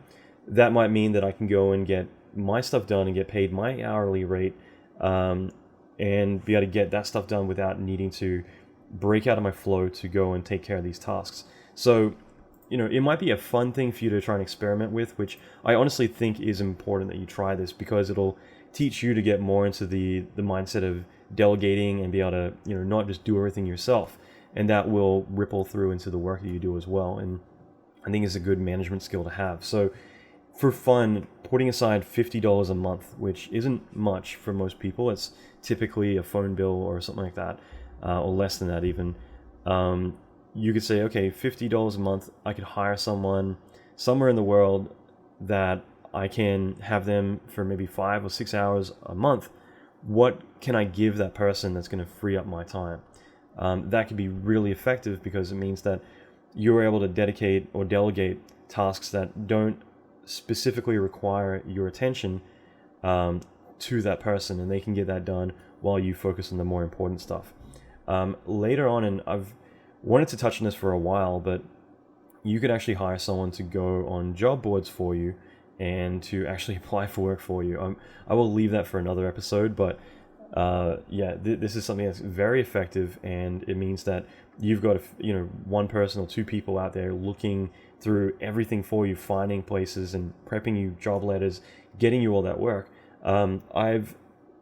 that might mean that I can go and get my stuff done and get paid my hourly rate, and be able to get that stuff done without needing to break out of my flow to go and take care of these tasks. So, it might be a fun thing for you to try and experiment with, which I honestly think is important that you try this, because it'll teach you to get more into the mindset of delegating and be able to, not just do everything yourself. And that will ripple through into the work that you do as well. And I think it's a good management skill to have. So for fun, putting aside $50 a month, which isn't much for most people, it's typically a phone bill or something like that, or less than that even. You could say, okay, $50 a month, I could hire someone somewhere in the world that I can have them for maybe 5 or 6 hours a month. What can I give that person that's going to free up my time? That could be really effective, because it means that you're able to dedicate or delegate tasks that don't specifically require your attention to that person, and they can get that done while you focus on the more important stuff. Later on, and I've wanted to touch on this for a while, but you could actually hire someone to go on job boards for you and to actually apply for work for you. I will leave that for another episode, but this is something that's very effective, and it means that you've got one person or two people out there looking through everything for you, finding places and prepping you job letters, getting you all that work. I've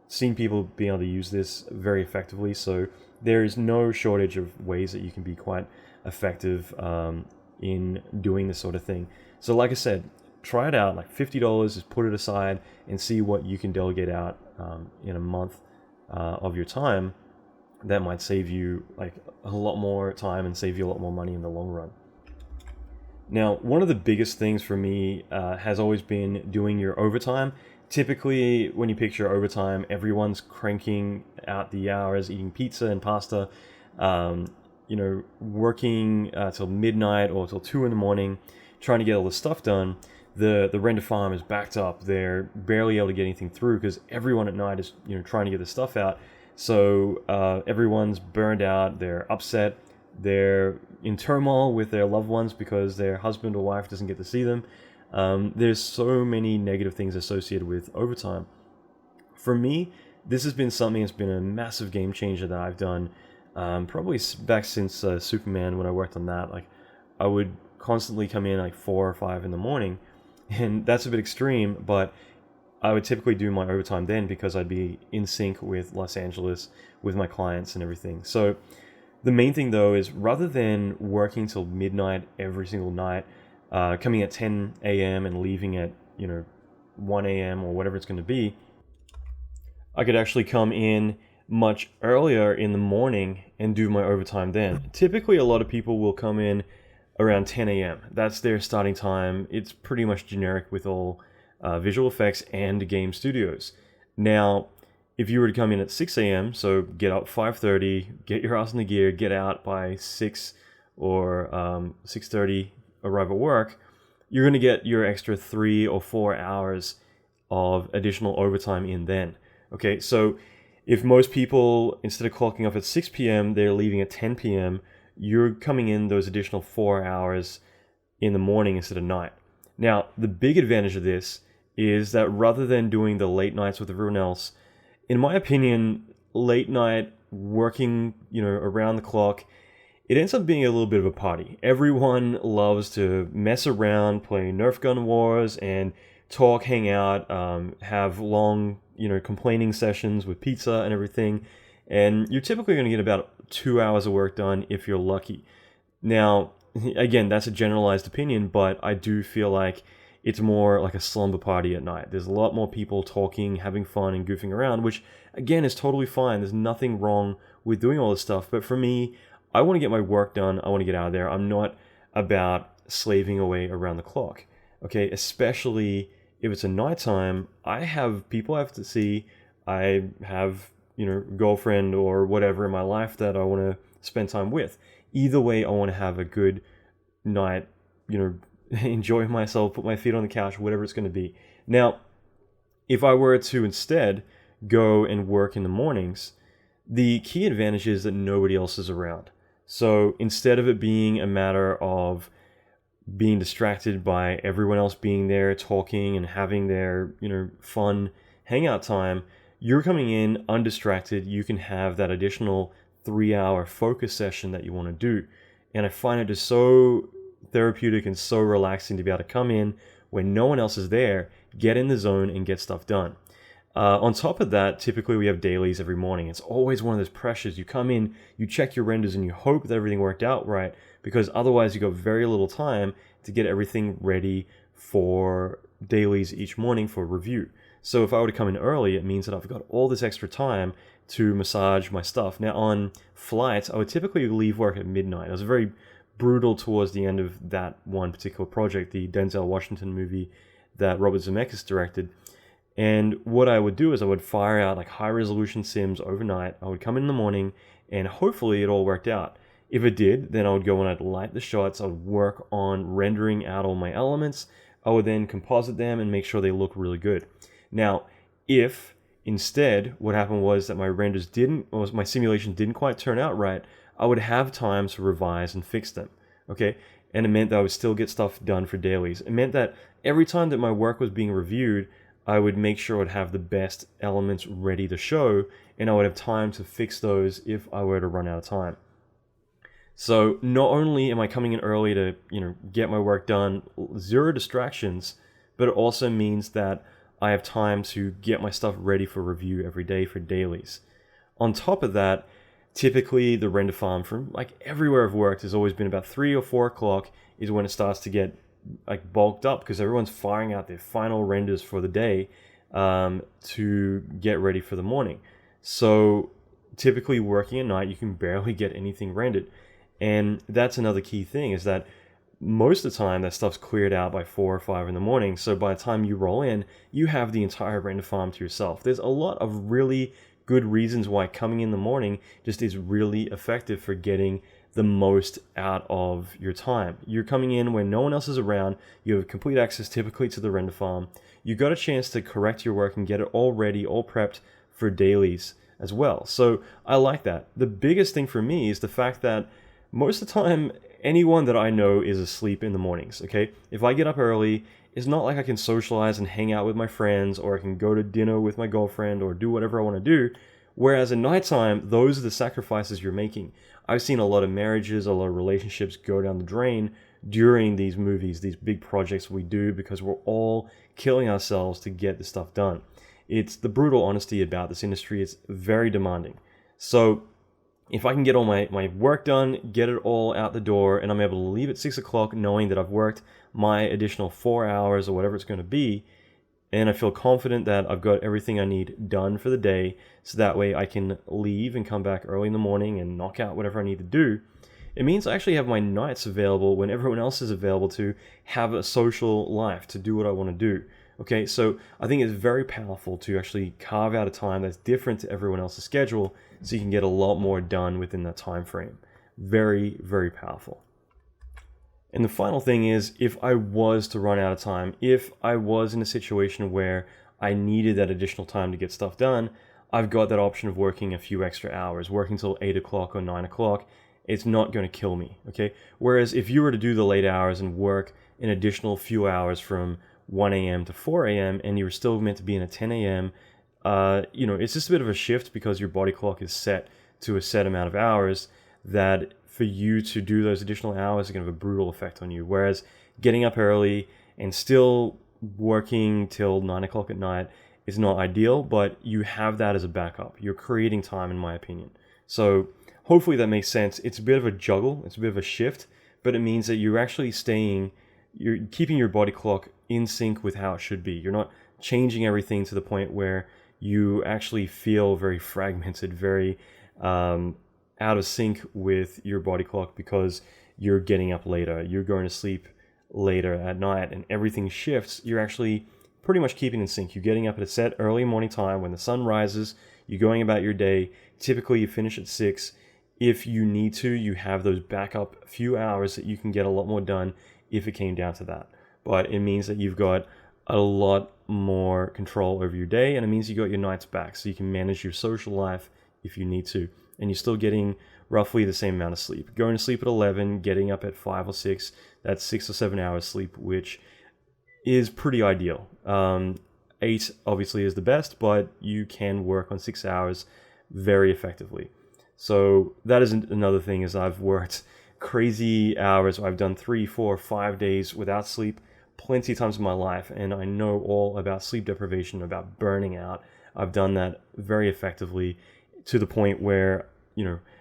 seen people being able to use this very effectively, so there is no shortage of ways that you can be quite effective in doing this sort of thing. So like I said, try it out. Like $50, just put it aside and see what you can delegate out in a month of your time. That might save you like a lot more time and save you a lot more money in the long run. Now, one of the biggest things for me has always been doing your overtime typically when you picture overtime, everyone's cranking out the hours, eating pizza and pasta, working till midnight or till 2 in the morning, trying to get all this stuff done. The render farm is backed up. They're barely able to get anything through because everyone at night is trying to get this stuff out. So everyone's burned out. They're upset. They're in turmoil with their loved ones because their husband or wife doesn't get to see them. There's so many negative things associated with overtime. For me, this has been something that's been a massive game changer that I've done probably back since Superman when I worked on that. Like, I would constantly come in like 4 or 5 in the morning, and that's a bit extreme, but I would typically do my overtime then because I'd be in sync with Los Angeles, with my clients and everything. So the main thing though is rather than working till midnight every single night, coming at 10 a.m. and leaving at 1 a.m. or whatever it's going to be, I could actually come in much earlier in the morning and do my overtime then. Typically a lot of people will come in around 10 a.m. That's their starting time. It's pretty much generic with all visual effects and game studios. Now, if you were to come in at 6 a.m., so get up 5:30, get your ass in the gear, get out by 6 or 6:30, arrive at work, you're going to get your extra 3 or 4 hours of additional overtime in then. Okay, so if most people, instead of clocking off at 6 p.m., they're leaving at 10 p.m., you're coming in those additional 4 hours in the morning instead of night. Now, the big advantage of this is that rather than doing the late nights with everyone else, in my opinion, late night working, around the clock, it ends up being a little bit of a party. Everyone loves to mess around, play Nerf gun wars, and talk, hang out, have long, complaining sessions with pizza and everything. And you're typically going to get about 2 hours of work done if you're lucky. Now, again, that's a generalized opinion, but I do feel like it's more like a slumber party at night. There's a lot more people talking, having fun, and goofing around, which, again, is totally fine. There's nothing wrong with doing all this stuff. But for me, I want to get my work done. I want to get out of there. I'm not about slaving away around the clock, okay? Especially if it's a nighttime. I have people I have to see. I have, girlfriend or whatever in my life that I want to spend time with. Either way, I want to have a good night, enjoy myself, put my feet on the couch, whatever it's going to be. Now, if I were to instead go and work in the mornings, the key advantage is that nobody else is around. So instead of it being a matter of being distracted by everyone else being there, talking and having their, fun hangout time, you're coming in undistracted. You can have that additional 3-hour focus session that you want to do. And I find it just so therapeutic and so relaxing to be able to come in when no one else is there, get in the zone and get stuff done. On top of that, typically we have dailies every morning. It's always one of those pressures. You come in, you check your renders, and you hope that everything worked out right, because otherwise you got very little time to get everything ready for dailies each morning for review. So if I were to come in early, it means that I've got all this extra time to massage my stuff. Now on flights, I would typically leave work at midnight. I was very brutal towards the end of that one particular project, the Denzel Washington movie that Robert Zemeckis directed. And what I would do is I would fire out like high resolution sims overnight. I would come in the morning and hopefully it all worked out. If it did, then I would go and I'd light the shots. I would work on rendering out all my elements. I would then composite them and make sure they look really good. Now, if instead what happened was that my renders or my simulation didn't quite turn out right, I would have time to revise and fix them, okay? And it meant that I would still get stuff done for dailies. It meant that every time that my work was being reviewed, I would make sure I'd have the best elements ready to show, and I would have time to fix those if I were to run out of time. So not only am I coming in early to, get my work done, 0 distractions, but it also means that I have time to get my stuff ready for review every day for dailies. On top of that, typically the render farm from like everywhere I've worked has always been about 3 or 4 o'clock is when it starts to get like bulked up because everyone's firing out their final renders for the day to get ready for the morning. So typically working at night, you can barely get anything rendered. And that's another key thing is that most of the time that stuff's cleared out by 4 or 5 in the morning. So by the time you roll in, you have the entire render farm to yourself. There's a lot of really good reasons why coming in the morning just is really effective for getting the most out of your time. You're coming in when no one else is around. You have complete access typically to the render farm. You got a chance to correct your work and get it all ready, all prepped for dailies as well. So I like that. The biggest thing for me is the fact that most of the time, anyone that I know is asleep in the mornings, okay? If I get up early, it's not like I can socialize and hang out with my friends, or I can go to dinner with my girlfriend, or do whatever I want to do. Whereas at nighttime, those are the sacrifices you're making. I've seen a lot of marriages, a lot of relationships go down the drain during these movies, these big projects we do, because we're all killing ourselves to get this stuff done. It's the brutal honesty about this industry. It's very demanding. So if I can get all my work done, get it all out the door, and I'm able to leave at 6 o'clock knowing that I've worked my additional 4 hours or whatever it's going to be, and I feel confident that I've got everything I need done for the day, so that way I can leave and come back early in the morning and knock out whatever I need to do. It means I actually have my nights available when everyone else is available to have a social life, to do what I want to do. Okay, so I think it's very powerful to actually carve out a time that's different to everyone else's schedule, so you can get a lot more done within that time frame. Very, very powerful. And the final thing is, if I was to run out of time, if I was in a situation where I needed that additional time to get stuff done, I've got that option of working a few extra hours, working till 8 o'clock or 9 o'clock. It's not going to kill me, okay? Whereas if you were to do the late hours and work an additional few hours from 1 a.m. to 4 a.m. and you were still meant to be in at 10 a.m., it's just a bit of a shift because your body clock is set to a set amount of hours that for you to do those additional hours are going to have a brutal effect on you. Whereas getting up early and still working till 9 o'clock at night is not ideal, but you have that as a backup. You're creating time, in my opinion. So hopefully that makes sense. It's a bit of a juggle, it's a bit of a shift, but it means that you're actually you're keeping your body clock in sync with how it should be. You're not changing everything to the point where you actually feel very fragmented, very out of sync with your body clock because you're getting up later, you're going to sleep later at night, and everything shifts. You're actually pretty much keeping in sync. You're getting up at a set early morning time when the sun rises, you're going about your day. Typically you finish at 6. If you need to, you have those backup few hours that you can get a lot more done if it came down to that. But it means that you've got a lot more control over your day, and it means you got your nights back, so you can manage your social life if you need to. And you're still getting roughly the same amount of sleep. Going to sleep at 11, getting up at 5 or 6, that's 6 or 7 hours sleep, which is pretty ideal. 8 obviously is the best, but you can work on 6 hours very effectively. So that is another thing, is I've worked crazy hours. I've done 3, 4, 5 days without sleep plenty of times in my life, and I know all about sleep deprivation, about burning out. I've done that very effectively, to the point where,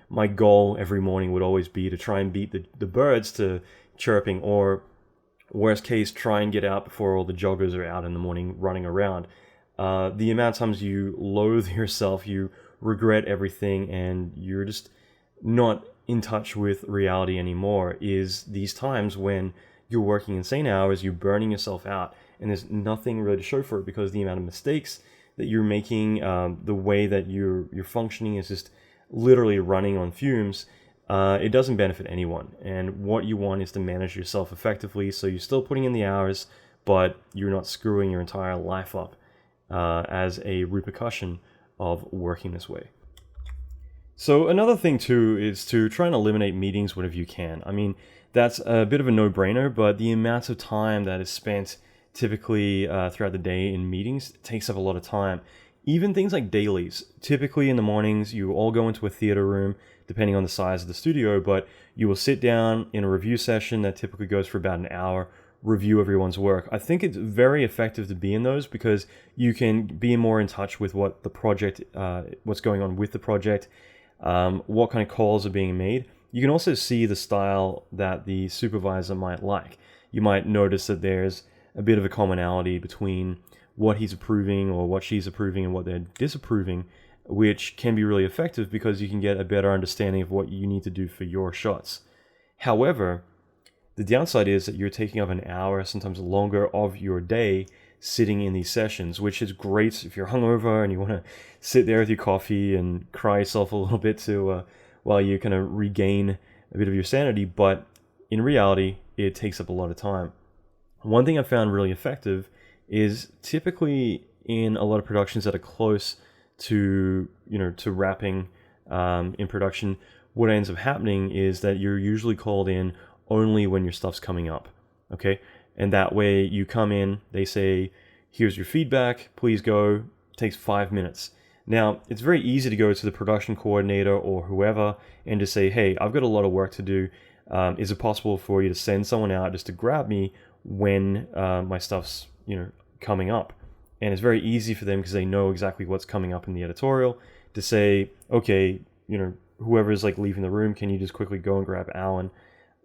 my goal every morning would always be to try and beat the birds to chirping, or worst case, try and get out before all the joggers are out in the morning running around. The amount of times you loathe yourself, you regret everything, and you're just not in touch with reality anymore, is these times when you're working insane hours, you're burning yourself out, and there's nothing really to show for it, because the amount of mistakes that you're making, the way that you're functioning is just literally running on fumes. It doesn't benefit anyone. And what you want is to manage yourself effectively, so you're still putting in the hours, but you're not screwing your entire life up as a repercussion of working this way. So another thing too is to try and eliminate meetings whenever you can. I mean, that's a bit of a no-brainer, but the amount of time that is spent typically throughout the day in meetings takes up a lot of time. Even things like dailies. Typically in the mornings, you all go into a theater room, depending on the size of the studio, but you will sit down in a review session that typically goes for about an hour, review everyone's work. I think it's very effective to be in those, because you can be more in touch with what the project, what's going on with the project, what kind of calls are being made. You can also see the style that the supervisor might like. You might notice that there's a bit of a commonality between what he's approving or what she's approving and what they're disapproving, which can be really effective because you can get a better understanding of what you need to do for your shots. However, The downside is that you're taking up an hour, sometimes longer, of your day sitting in these sessions, which is great if you're hungover and you want to sit there with your coffee and cry yourself a little bit to while you kind of regain a bit of your sanity. But in reality, it takes up a lot of time. One thing I found really effective is typically in a lot of productions that are close to wrapping in production, what ends up happening is that you're usually called in only when your stuff's coming up, okay? And that way you come in, they say, here's your feedback, please go. It takes 5 minutes. Now, it's very easy to go to the production coordinator or whoever and just say, hey, I've got a lot of work to do. Is it possible for you to send someone out just to grab me when my stuff's coming up? And it's very easy for them because they know exactly what's coming up in the editorial to say, okay, whoever's like leaving the room, can you just quickly go and grab Alan?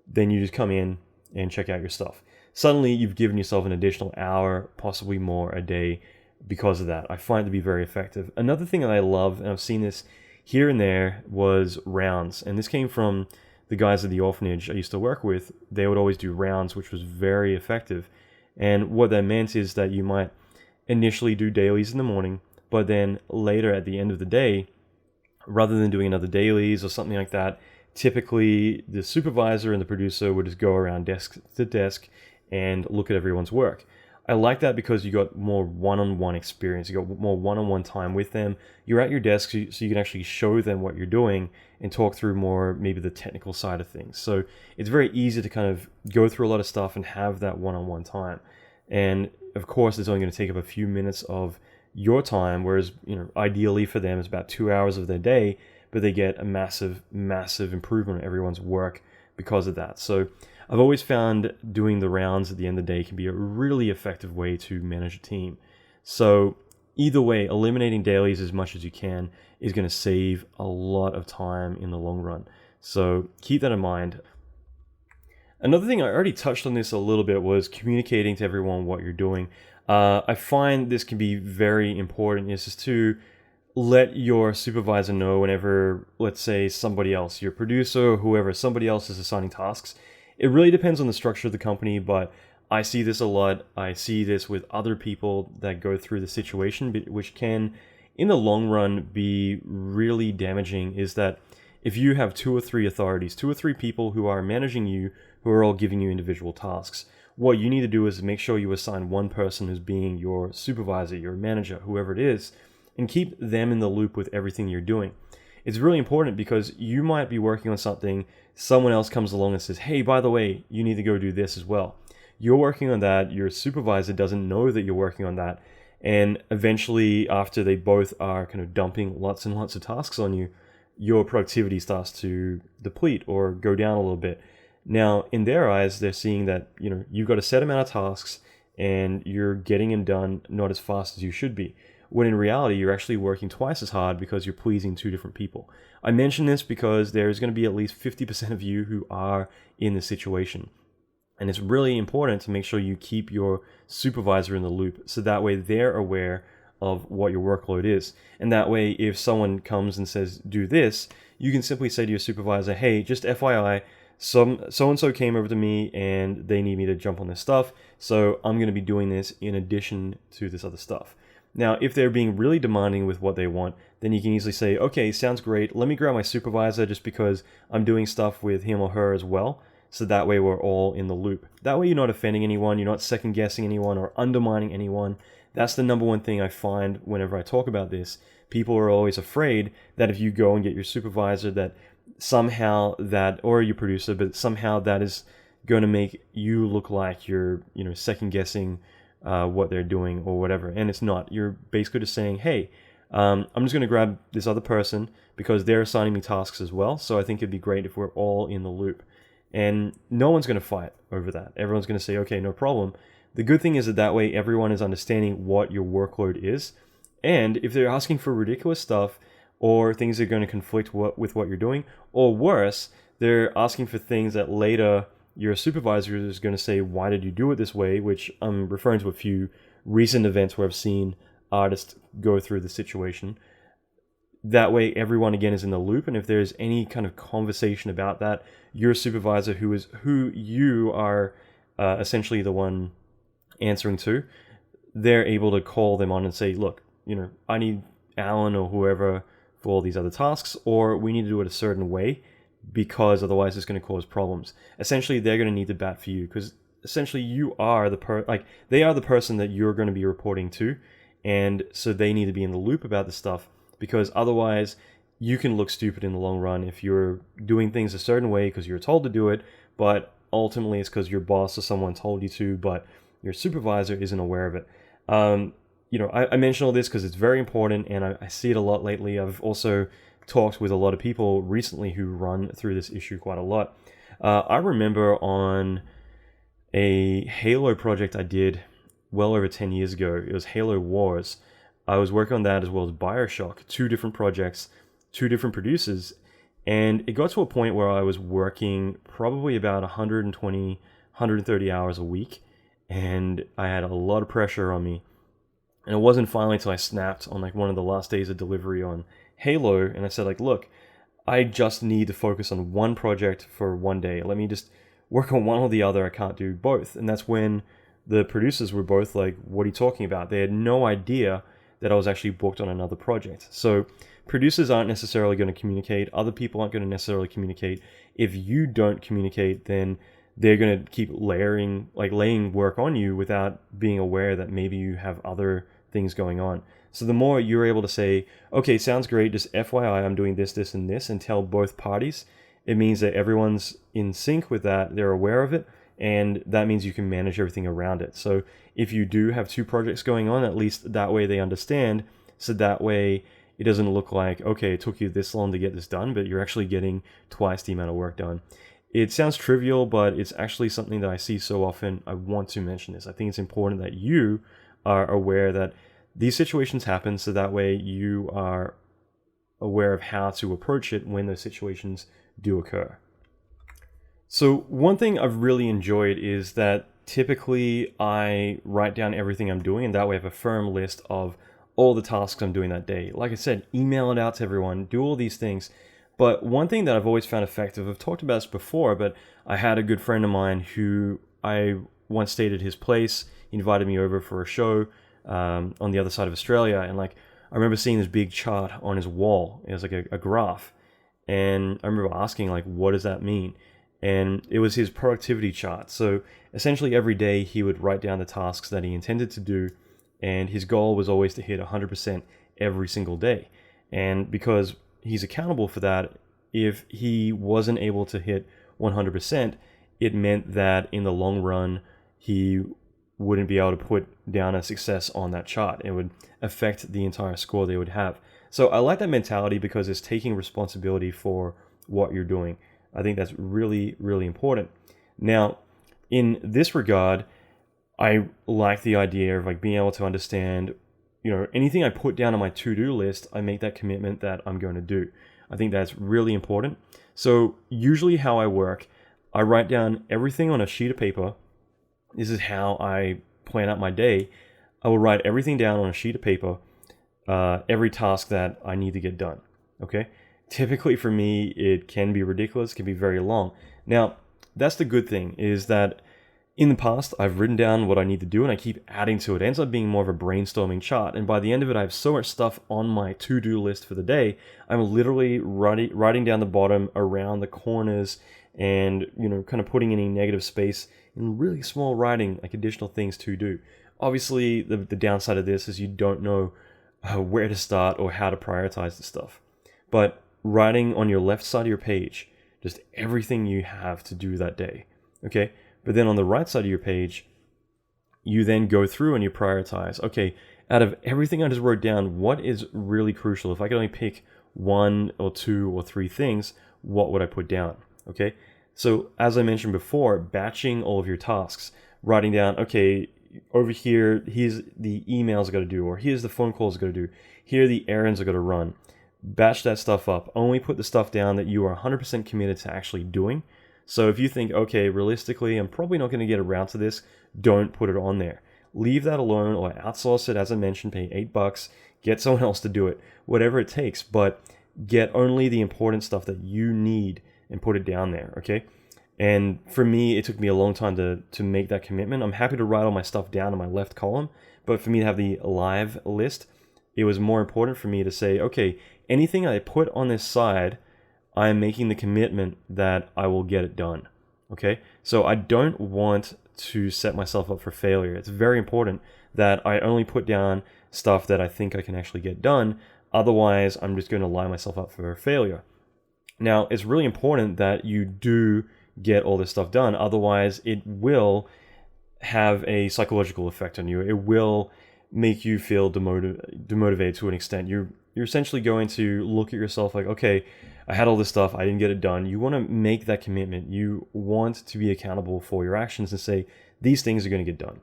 Then you just come in and check out your stuff. Suddenly you've given yourself an additional hour, possibly more a day because of that. I find it to be very effective. Another thing that I love, and I've seen this here and there, was rounds. And this came from the guys at the orphanage I used to work with. They would always do rounds, which was very effective. And what that meant is that you might initially do dailies in the morning, but then later at the end of the day, rather than doing another dailies or something like that, typically the supervisor and the producer would just go around desk to desk and look at everyone's work. I like that because you got more one-on-one experience. You got more one-on-one time with them. You're at your desk so you can actually show them what you're doing and talk through more maybe the technical side of things. So it's very easy to kind of go through a lot of stuff and have that one-on-one time. And of course, it's only going to take up a few minutes of your time, whereas ideally for them it's about 2 hours of their day, but they get a massive, massive improvement in everyone's work because of that. So I've always found doing the rounds at the end of the day can be a really effective way to manage a team. So either way, eliminating dailies as much as you can is going to save a lot of time in the long run. So keep that in mind. Another thing, I already touched on this a little bit, was communicating to everyone what you're doing. I find this can be very important, is just to let your supervisor know whenever, let's say, somebody else, your producer or whoever, somebody else is assigning tasks. It really depends on the structure of the company, but I see this a lot. I see this with other people that go through the situation, which can, in the long run, be really damaging, is that if you have 2 or 3 authorities, 2 or 3 people who are managing you, who are all giving you individual tasks, what you need to do is make sure you assign one person who's being your supervisor, your manager, whoever it is, and keep them in the loop with everything you're doing. It's really important because you might be working on something, someone else comes along and says, hey, by the way, you need to go do this as well. You're working on that, your supervisor doesn't know that you're working on that, and eventually after they both are kind of dumping lots and lots of tasks on you, your productivity starts to deplete or go down a little bit. Now, in their eyes, they're seeing that you've got a set amount of tasks and you're getting them done not as fast as you should be, when in reality, you're actually working twice as hard because you're pleasing 2 different people. I mention this because there's going to be at least 50% of you who are in this situation. And it's really important to make sure you keep your supervisor in the loop, so that way they're aware of what your workload is. And that way, if someone comes and says, do this, you can simply say to your supervisor, hey, just FYI, so-and-so came over to me and they need me to jump on this stuff, so I'm going to be doing this in addition to this other stuff. Now, if they're being really demanding with what they want, then you can easily say, okay, sounds great. Let me grab my supervisor just because I'm doing stuff with him or her as well. So that way we're all in the loop. That way you're not offending anyone, you're not second guessing anyone or undermining anyone. That's the number one thing I find whenever I talk about this. People are always afraid that if you go and get your supervisor, that somehow that, or your producer, but somehow that is going to make you look like you're, second guessing what they're doing or whatever. And it's not. You're basically just saying, hey, I'm just going to grab this other person because they're assigning me tasks as well. So I think it'd be great if we're all in the loop. And no one's going to fight over that. Everyone's going to say, okay, no problem. The good thing is that way everyone is understanding what your workload is. And if they're asking for ridiculous stuff or things that are going to conflict with what you're doing, or worse, they're asking for things that later your supervisor is going to say, why did you do it this way? Which I'm referring to a few recent events where I've seen artists go through the situation. that way everyone again is in the loop, and if there's any kind of conversation about that, your supervisor, who you are essentially the one answering to, they're able to call them on and say, look, I need Alan or whoever for all these other tasks, or we need to do it a certain way because otherwise it's going to cause problems. Essentially, they're going to need to bat for you because essentially you are they are the person that you're going to be reporting to, and so they need to be in the loop about this stuff, because otherwise you can look stupid in the long run if you're doing things a certain way because you're told to do it, but ultimately it's because your boss or someone told you to, but your supervisor isn't aware of it. I mention all this because it's very important, and I see it a lot lately. I've also talked with a lot of people recently who run through this issue quite a lot. I remember on a Halo project I did well over 10 years ago. It was Halo Wars. I was working on that as well as Bioshock, 2 different projects, 2 different producers, and it got to a point where I was working probably about 120, 130 hours a week, and I had a lot of pressure on me. And it wasn't finally until I snapped on one of the last days of delivery on Halo, and I said look, I just need to focus on one project for one day. Let me just work on one or the other. I can't do both. And that's when the producers were both like, what are you talking about? They had no idea that I was actually booked on another project. So producers aren't necessarily going to communicate. Other people aren't going to necessarily communicate. If you don't communicate, then they're going to keep laying work on you without being aware that maybe you have other things going on. So the more you're able to say, okay, sounds great, just FYI, I'm doing this, this, and this, and tell both parties, it means that everyone's in sync with that, they're aware of it, and that means you can manage everything around it. So if you do have 2 projects going on, at least that way they understand, so that way it doesn't look like, okay, it took you this long to get this done, but you're actually getting twice the amount of work done. It sounds trivial, but it's actually something that I see so often. I want to mention this. I think it's important that you are aware that these situations happen, so that way you are aware of how to approach it when those situations do occur. So one thing I've really enjoyed is that typically I write down everything I'm doing, and that way I have a firm list of all the tasks I'm doing that day. Like I said, email it out to everyone, do all these things. But one thing that I've always found effective, I've talked about this before, but I had a good friend of mine who I once stayed at his place. He invited me over for a show on the other side of Australia, and I remember seeing this big chart on his wall. It was like a graph, and I remember asking what does that mean? And it was his productivity chart. So essentially every day he would write down the tasks that he intended to do, and his goal was always to hit 100% every single day. And because he's accountable for that, if he wasn't able to hit 100%, it meant that in the long run he wouldn't be able to put down a success on that chart. It would affect the entire score they would have. So I like that mentality because it's taking responsibility for what you're doing. I think that's really, really important. Now, in this regard, I like the idea of being able to understand, anything I put down on my to-do list, I make that commitment that I'm going to do. I think that's really important. So usually how I work, I write down everything on a sheet of paper. This is how I plan out my day. I will write everything down on a sheet of paper, every task that I need to get done, okay? Typically for me, it can be ridiculous, it can be very long. Now, that's the good thing, is that in the past, I've written down what I need to do and I keep adding to it. It ends up being more of a brainstorming chart. And by the end of it, I have so much stuff on my to-do list for the day. I'm literally writing down the bottom, around the corners, and kind of putting any negative space in really small writing, additional things to do. Obviously, the downside of this is you don't know where to start or how to prioritize the stuff. But writing on your left side of your page, just everything you have to do that day, okay? But then on the right side of your page, you then go through and you prioritize, okay, out of everything I just wrote down, what is really crucial? If I could only pick 1 or 2 or 3 things, what would I put down, okay? So as I mentioned before, batching all of your tasks, writing down, okay, over here, here's the emails I got to do, or here's the phone calls I got to do, here are the errands I got to run. Batch that stuff up. Only put the stuff down that you are 100% committed to actually doing. So if you think, okay, realistically, I'm probably not going to get around to this, don't put it on there. Leave that alone or outsource it. As I mentioned, pay $8, get someone else to do it, whatever it takes, but get only the important stuff that you need and put it down there, okay? And for me, it took me a long time to make that commitment. I'm happy to write all my stuff down in my left column, but for me to have the live list, it was more important for me to say, okay, anything I put on this side, I am making the commitment that I will get it done, okay? So I don't want to set myself up for failure. It's very important that I only put down stuff that I think I can actually get done. Otherwise, I'm just going to line myself up for failure. Now, it's really important that you do get all this stuff done. Otherwise, it will have a psychological effect on you. It will make you feel demotivated to an extent. You're essentially going to look at yourself like, okay, I had all this stuff, I didn't get it done. You want to make that commitment. You want to be accountable for your actions and say, these things are going to get done.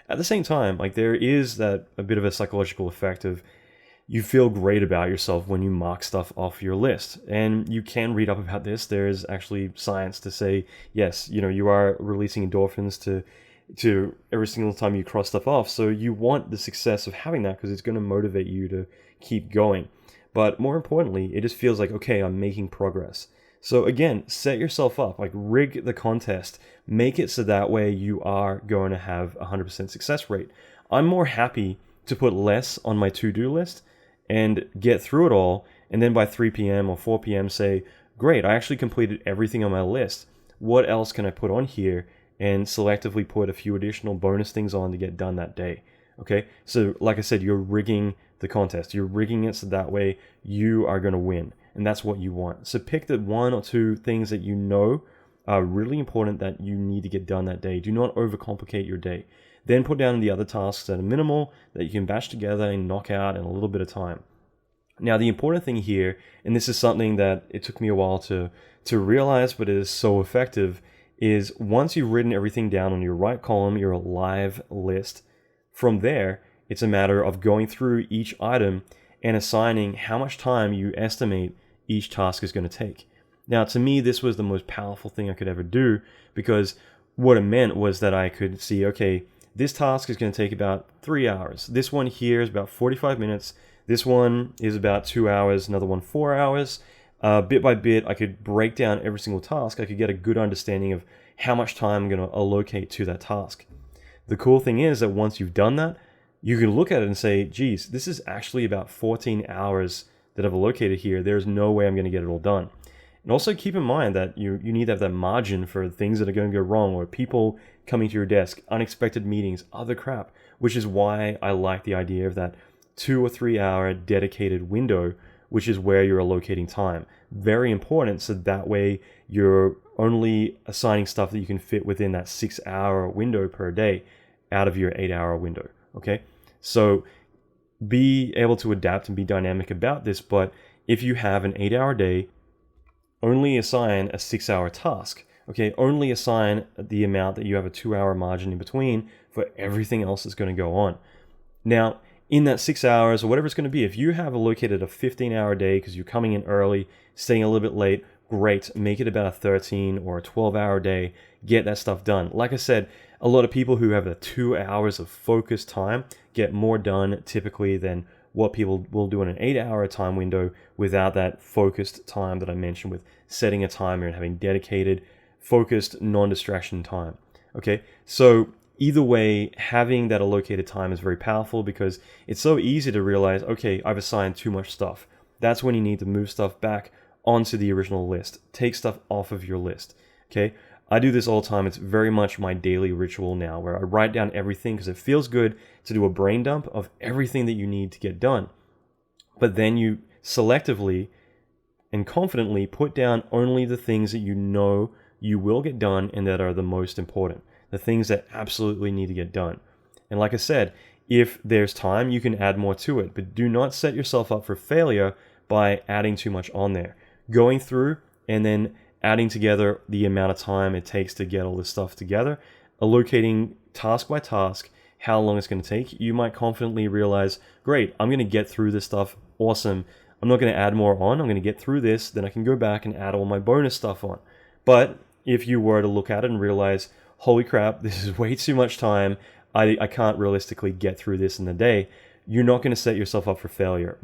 At the same time, like there is that a bit of a psychological effect of you feel great about yourself when you mark stuff off your list. And you can read up about this. There's actually science to say, yes, you are releasing endorphins to every single time you cross stuff off. So you want the success of having that because it's going to motivate you to keep going. But more importantly, it just feels like, okay, I'm making progress. So again, set yourself up, like rig the contest, make it so that way you are going to have a 100% success rate. I'm more happy to put less on my to-do list and get through it all, and then by 3 p.m. or 4 p.m. say, great, I actually completed everything on my list. What else can I put on here? And selectively put a few additional bonus things on to get done that day. Okay, so like I said, you're rigging the contest. You're rigging it so that way you are going to win, and that's what you want. So pick the 1 or 2 things that you know are really important that you need to get done that day. Do not overcomplicate your day. Then put down the other tasks that are minimal that you can batch together and knock out in a little bit of time. Now, the important thing here, and this is something that it took me a while to realize, but it is so effective, is once you've written everything down on your right column, your live list, from there, it's a matter of going through each item and assigning how much time you estimate each task is going to take. Now, to me, this was the most powerful thing I could ever do, because what it meant was that I could see, okay, this task is going to take about 3 hours. This one here is about 45 minutes. This one is about 2 hours, another one 4 hours. Bit by bit, I could break down every single task. I could get a good understanding of how much time I'm going to allocate to that task. The cool thing is that once you've done that, you can look at it and say, geez, this is actually about 14 hours that I've allocated here. There's no way I'm going to get it all done. And also keep in mind that you need to have that margin for things that are going to go wrong, or people coming to your desk, unexpected meetings, other crap, which is why I like the idea of that 2 or 3 hour dedicated window, which is where you're allocating time. Very important, so that way you're only assigning stuff that you can fit within that 6 hour window per day out of your 8 hour window, okay? So be able to adapt and be dynamic about this, but if you have an 8 hour day, only assign a 6 hour task, okay? Only assign the amount that you have a 2 hour margin in between for everything else that's going to go on. Now, in that 6 hours or whatever it's going to be, if you have allocated a 15 hour day because you're coming in early, staying a little bit late, great. Make it about a 13 or a 12 hour day. Get that stuff done. Like I said, a lot of people who have the 2 hours of focused time get more done typically than what people will do in an 8 hour time window without that focused time that I mentioned, with setting a timer and having dedicated, focused, non-distraction time. Okay, so either way, having that allocated time is very powerful, because it's so easy to realize, okay, I've assigned too much stuff. That's when you need to move stuff back onto the original list. Take stuff off of your list. Okay, I do this all the time. It's very much my daily ritual now, where I write down everything because it feels good to do a brain dump of everything that you need to get done. But then you selectively and confidently put down only the things that you know you will get done and that are the most important, the things that absolutely need to get done. And like I said, if there's time, you can add more to it, but do not set yourself up for failure by adding too much on there. Going through and then adding together the amount of time it takes to get all this stuff together, allocating task by task how long it's going to take, you might confidently realize, great, I'm going to get through this stuff, awesome. I'm not going to add more on, I'm going to get through this, then I can go back and add all my bonus stuff on. But if you were to look at it and realize, holy crap, this is way too much time, I can't realistically get through this in a day, you're not going to set yourself up for failure.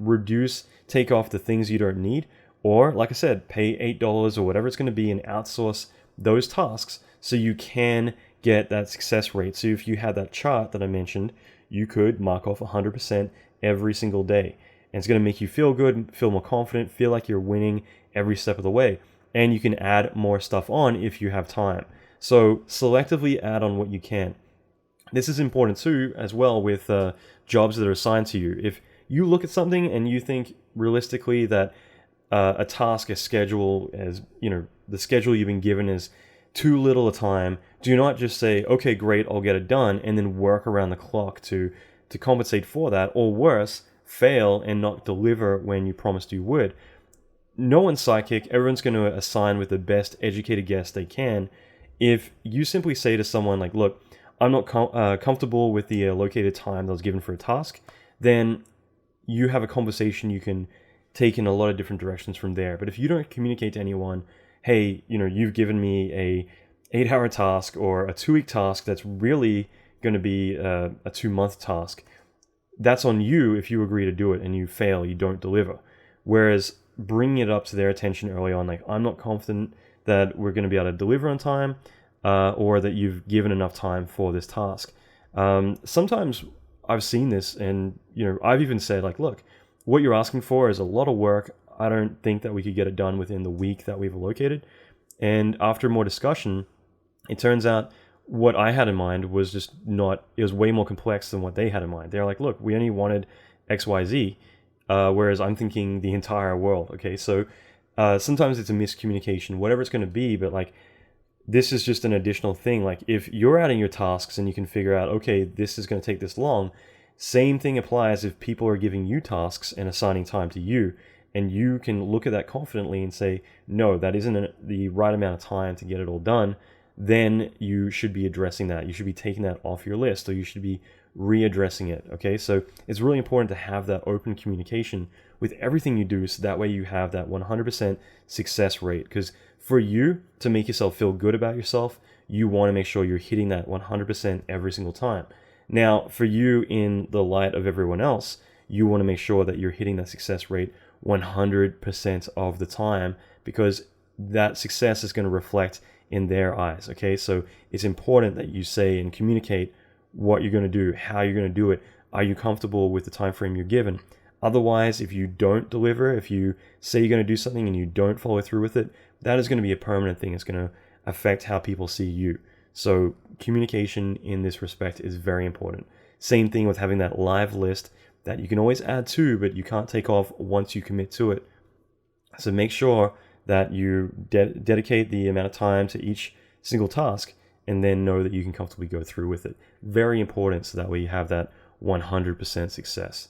Take off the things you don't need, or like I said, pay $8 or whatever it's going to be and outsource those tasks so you can get that success rate. So if you had that chart that I mentioned, you could mark off 100% every single day. And it's going to make you feel good, feel more confident, feel like you're winning every step of the way. And you can add more stuff on if you have time. So selectively add on what you can. This is important too, as well, with jobs that are assigned to you. If you look at something and you think realistically that a task, a schedule, the schedule you've been given is too little a time, do not just say, okay, great, I'll get it done, and then work around the clock to compensate for that, or worse, fail and not deliver when you promised you would. No one's psychic. Everyone's going to assign with the best educated guess they can. If you simply say to someone like, look, I'm not comfortable with the allocated time that was given for a task, then you have a conversation you can take in a lot of different directions from there. But if you don't communicate to anyone, hey, you've given me a 8-hour task or a 2-week task that's really going to be a 2-month task, that's on you if you agree to do it and you fail, you don't deliver. Whereas bringing it up to their attention early on, like, I'm not confident that we're going to be able to deliver on time, or that you've given enough time for this task. Sometimes I've seen this, and I've even said, like, look, what you're asking for is a lot of work. I don't think that we could get it done within the week that we've allocated. And after more discussion, it turns out what I had in mind was just not, it was way more complex than what they had in mind. They're like, look, we only wanted XYZ, whereas I'm thinking the entire world. Okay, so sometimes it's a miscommunication, whatever it's going to be, but like, this is just an additional thing. Like, if you're adding your tasks and you can figure out, okay, this is going to take this long, same thing applies if people are giving you tasks and assigning time to you, and you can look at that confidently and say, no, that isn't the right amount of time to get it all done, then you should be addressing that. You should be taking that off your list, or you should be readdressing it. Okay, so it's really important to have that open communication with everything you do, so that way you have that 100% success rate. Because for you to make yourself feel good about yourself, you want to make sure you're hitting that 100% every single time. Now, for you, in the light of everyone else, you want to make sure that you're hitting that success rate 100% of the time, because that success is going to reflect in their eyes. Okay, so it's important that you say and communicate what you're going to do, how you're going to do it. Are you comfortable with the time frame you're given? Otherwise, if you don't deliver, if you say you're going to do something and you don't follow through with it, that is going to be a permanent thing. It's going to affect how people see you. So communication in this respect is very important. Same thing with having that live list that you can always add to, but you can't take off once you commit to it. So make sure that you dedicate the amount of time to each single task, and then know that you can comfortably go through with it. Very important, so that way you have that 100% success.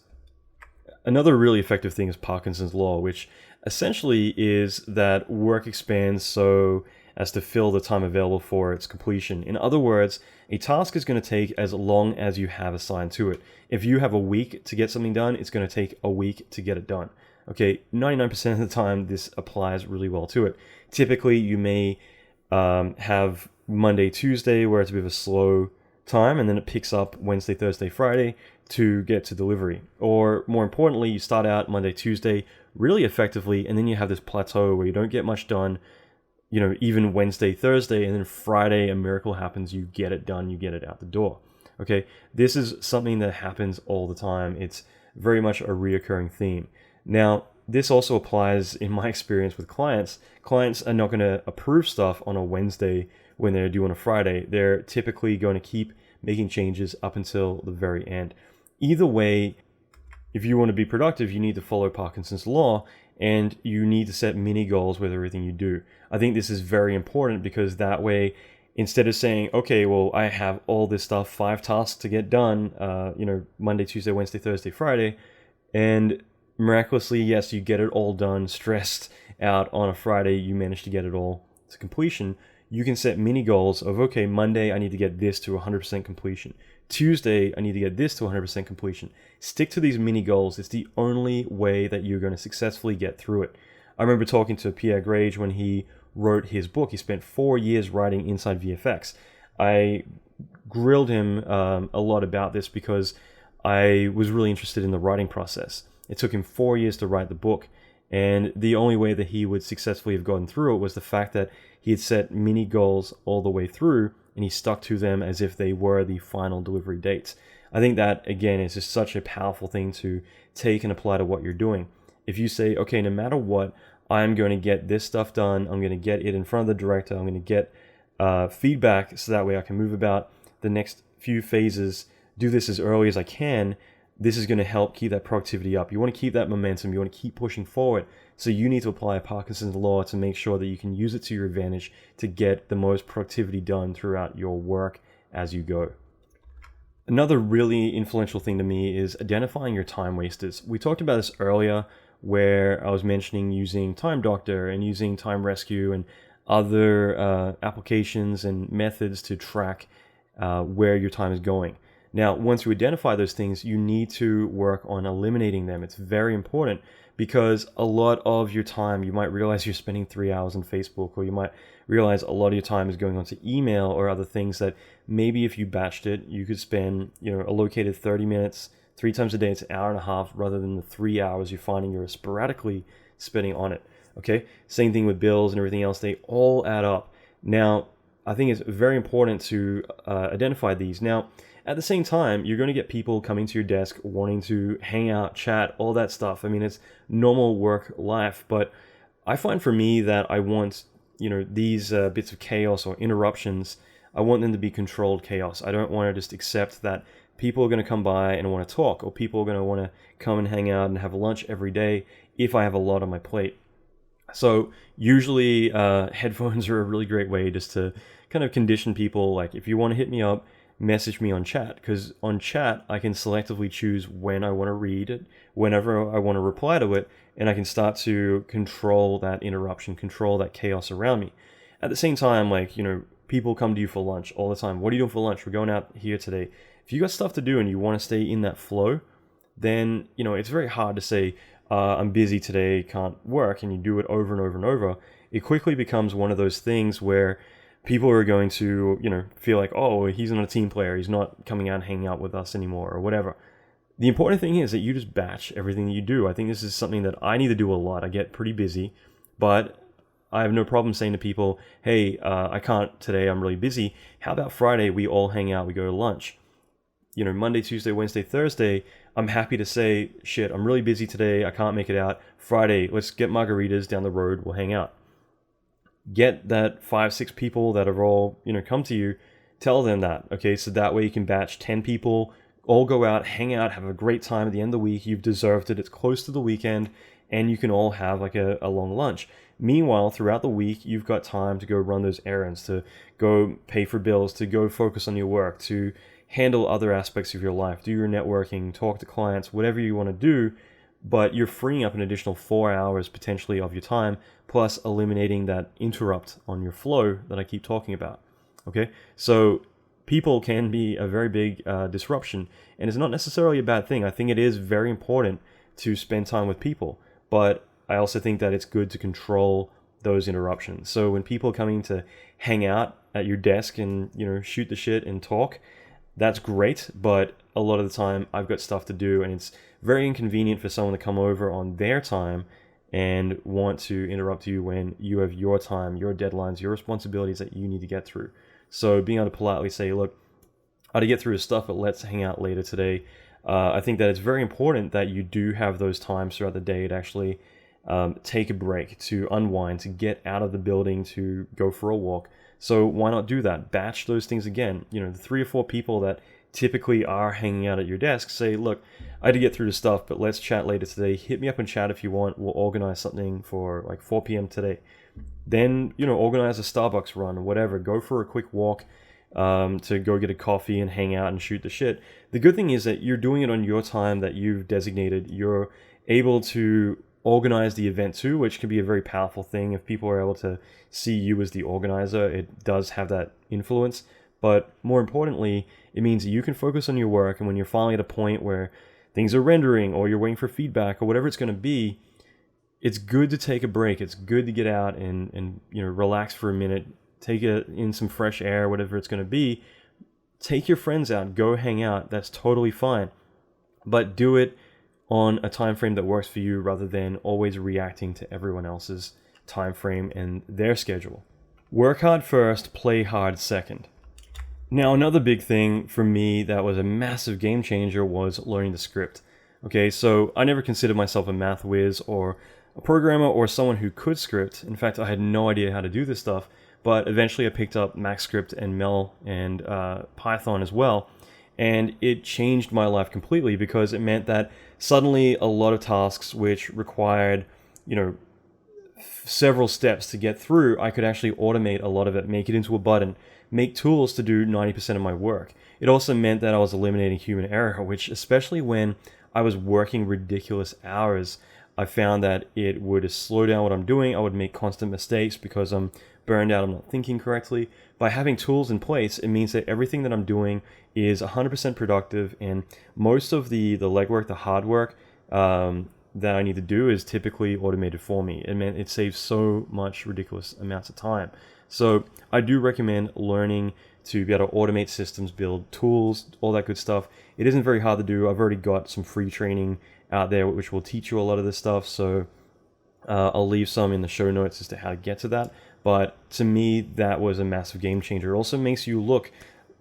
Another really effective thing is Parkinson's law, which essentially is that work expands so as to fill the time available for its completion. In other words, a task is going to take as long as you have assigned to it. If you have a week to get something done, it's going to take a week to get it done. Okay, 99% of the time, this applies really well to it. Typically, you may have Monday, Tuesday, where it's a bit of a slow time, and then it picks up Wednesday, Thursday, Friday to get to delivery. Or more importantly, you start out Monday, Tuesday really effectively, and then you have this plateau where you don't get much done, even Wednesday, Thursday, and then Friday, a miracle happens, you get it done, you get it out the door. Okay, this is something that happens all the time. It's very much a reoccurring theme. Now, this also applies in my experience with clients. Clients are not going to approve stuff on a Wednesday when they're due on a Friday. They're typically going to keep making changes up until the very end. Either way, if you want to be productive, you need to follow Parkinson's law, and you need to set mini goals with everything you do. I think this is very important, because that way, instead of saying, okay, well, I have all this stuff, 5 tasks to get done, Monday, Tuesday, Wednesday, Thursday, Friday, and miraculously, yes, you get it all done, stressed out on a Friday, you manage to get it all to completion. You can set mini goals of, okay, Monday, I need to get this to 100% completion. Tuesday, I need to get this to 100% completion. Stick to these mini goals. It's the only way that you're going to successfully get through it. I remember talking to Pierre Grage when he wrote his book. He spent 4 years writing Inside VFX. I grilled him a lot about this, because I was really interested in the writing process. It took him 4 years to write the book, and the only way that he would successfully have gotten through it was the fact that he had set mini goals all the way through, and he stuck to them as if they were the final delivery dates. I think that, again, is just such a powerful thing to take and apply to what you're doing. If you say, okay, no matter what, I'm going to get this stuff done, I'm going to get it in front of the director, I'm going to get feedback so that way I can move about the next few phases, do this as early as I can, this is going to help keep that productivity up. You want to keep that momentum, you want to keep pushing forward. So you need to apply Parkinson's law to make sure that you can use it to your advantage to get the most productivity done throughout your work as you go. Another really influential thing to me is identifying your time wasters. We talked about this earlier where I was mentioning using Time Doctor and using Time Rescue and other applications and methods to track where your time is going. Now, once you identify those things, you need to work on eliminating them. It's very important because a lot of your time, you might realize you're spending 3 hours on Facebook, or you might realize a lot of your time is going on to email or other things that maybe if you batched it, you could spend, allocated 30 minutes, 3 times a day, it's an hour and a half rather than the 3 hours you're finding you're sporadically spending on it. Okay. Same thing with bills and everything else. They all add up. Now, I think it's very important to identify these. Now, at the same time, you're going to get people coming to your desk wanting to hang out, chat, all that stuff. I mean, it's normal work life, but I find for me that I want, these bits of chaos or interruptions, I want them to be controlled chaos. I don't want to just accept that people are going to come by and want to talk, or people are going to want to come and hang out and have lunch every day if I have a lot on my plate. So usually headphones are a really great way just to kind of condition people. Like if you want to hit me up, message me on chat, because on chat I can selectively choose when I want to read it, whenever I want to reply to it, and I can start to control that interruption, control that chaos around me. At the same time, people come to you for lunch all the time. What are you doing for lunch? We're going out here today. If you got stuff to do and you want to stay in that flow, then it's very hard to say I'm busy today, can't work, and you do it over and over and over. It quickly becomes one of those things where people are going to, feel like, oh, he's not a team player, he's not coming out and hanging out with us anymore, or whatever. The important thing is that you just batch everything that you do. I think this is something that I need to do a lot. I get pretty busy, but I have no problem saying to people, hey, I can't today, I'm really busy. How about Friday, we all hang out, we go to lunch? Monday, Tuesday, Wednesday, Thursday, I'm happy to say, shit, I'm really busy today, I can't make it out. Friday, let's get margaritas down the road, we'll hang out. Get that 5-6 people that are all, come to you, tell them that, okay? So that way you can batch 10 people, all go out, hang out, have a great time at the end of the week. You've deserved it. It's close to the weekend, and you can all have like a long lunch. Meanwhile, throughout the week, you've got time to go run those errands, to go pay for bills, to go focus on your work, to handle other aspects of your life, do your networking, talk to clients, whatever you want to do. But you're freeing up an additional 4 hours potentially of your time, plus eliminating that interrupt on your flow that I keep talking about. Okay, so people can be a very big disruption, and it's not necessarily a bad thing. I think it is very important to spend time with people, but I also think that it's good to control those interruptions. So when people are coming to hang out at your desk and shoot the shit and talk, that's great, but a lot of the time I've got stuff to do, and it's very inconvenient for someone to come over on their time and want to interrupt you when you have your time, your deadlines, your responsibilities that you need to get through. So being able to politely say, look, I got to get through this stuff, but let's hang out later today. I think that it's very important that you do have those times throughout the day to actually take a break, to unwind, to get out of the building, to go for a walk. So why not do that? Batch those things again. The 3 or 4 people that typically are hanging out at your desk, say, look, I had to get through the stuff, but let's chat later today. Hit me up in chat if you want. We'll organize something for like 4 p.m. today. Then, organize a Starbucks run or whatever. Go for a quick walk to go get a coffee and hang out and shoot the shit. The good thing is that you're doing it on your time that you've designated. You're able to organize the event too, which can be a very powerful thing. If people are able to see you as the organizer, it does have that influence. But more importantly, it means that you can focus on your work, and when you're finally at a point where things are rendering or you're waiting for feedback or whatever it's going to be, it's good to take a break. It's good to get out and relax for a minute, take in some fresh air, whatever it's going to be. Take your friends out, go hang out. That's totally fine. but do it on a time frame that works for you rather than always reacting to everyone else's time frame and their schedule. Work hard first, play hard second. Now, another big thing for me that was a massive game changer was learning the script. Okay, so I never considered myself a math whiz or a programmer or someone who could script. In fact, I had no idea how to do this stuff, but eventually I picked up MaxScript and Mel and Python as well, and it changed my life completely because it meant that suddenly a lot of tasks which required, several steps to get through, I could actually automate a lot of it, make it into a button, make tools to do 90% of my work. It also meant that I was eliminating human error, which, especially when I was working ridiculous hours, I found that it would slow down what I'm doing. I would make constant mistakes because I'm burned out, I'm not thinking correctly. By having tools in place, it means that everything that I'm doing is 100% productive, and most of the legwork, the hard work that I need to do is typically automated for me. It meant it saves so much ridiculous amounts of time. So I do recommend learning to be able to automate systems, build tools, all that good stuff. It isn't very hard to do. I've already got some free training out there which will teach you a lot of this stuff, so I'll leave some in the show notes as to how to get to that. But to me, that was a massive game changer. It also makes you look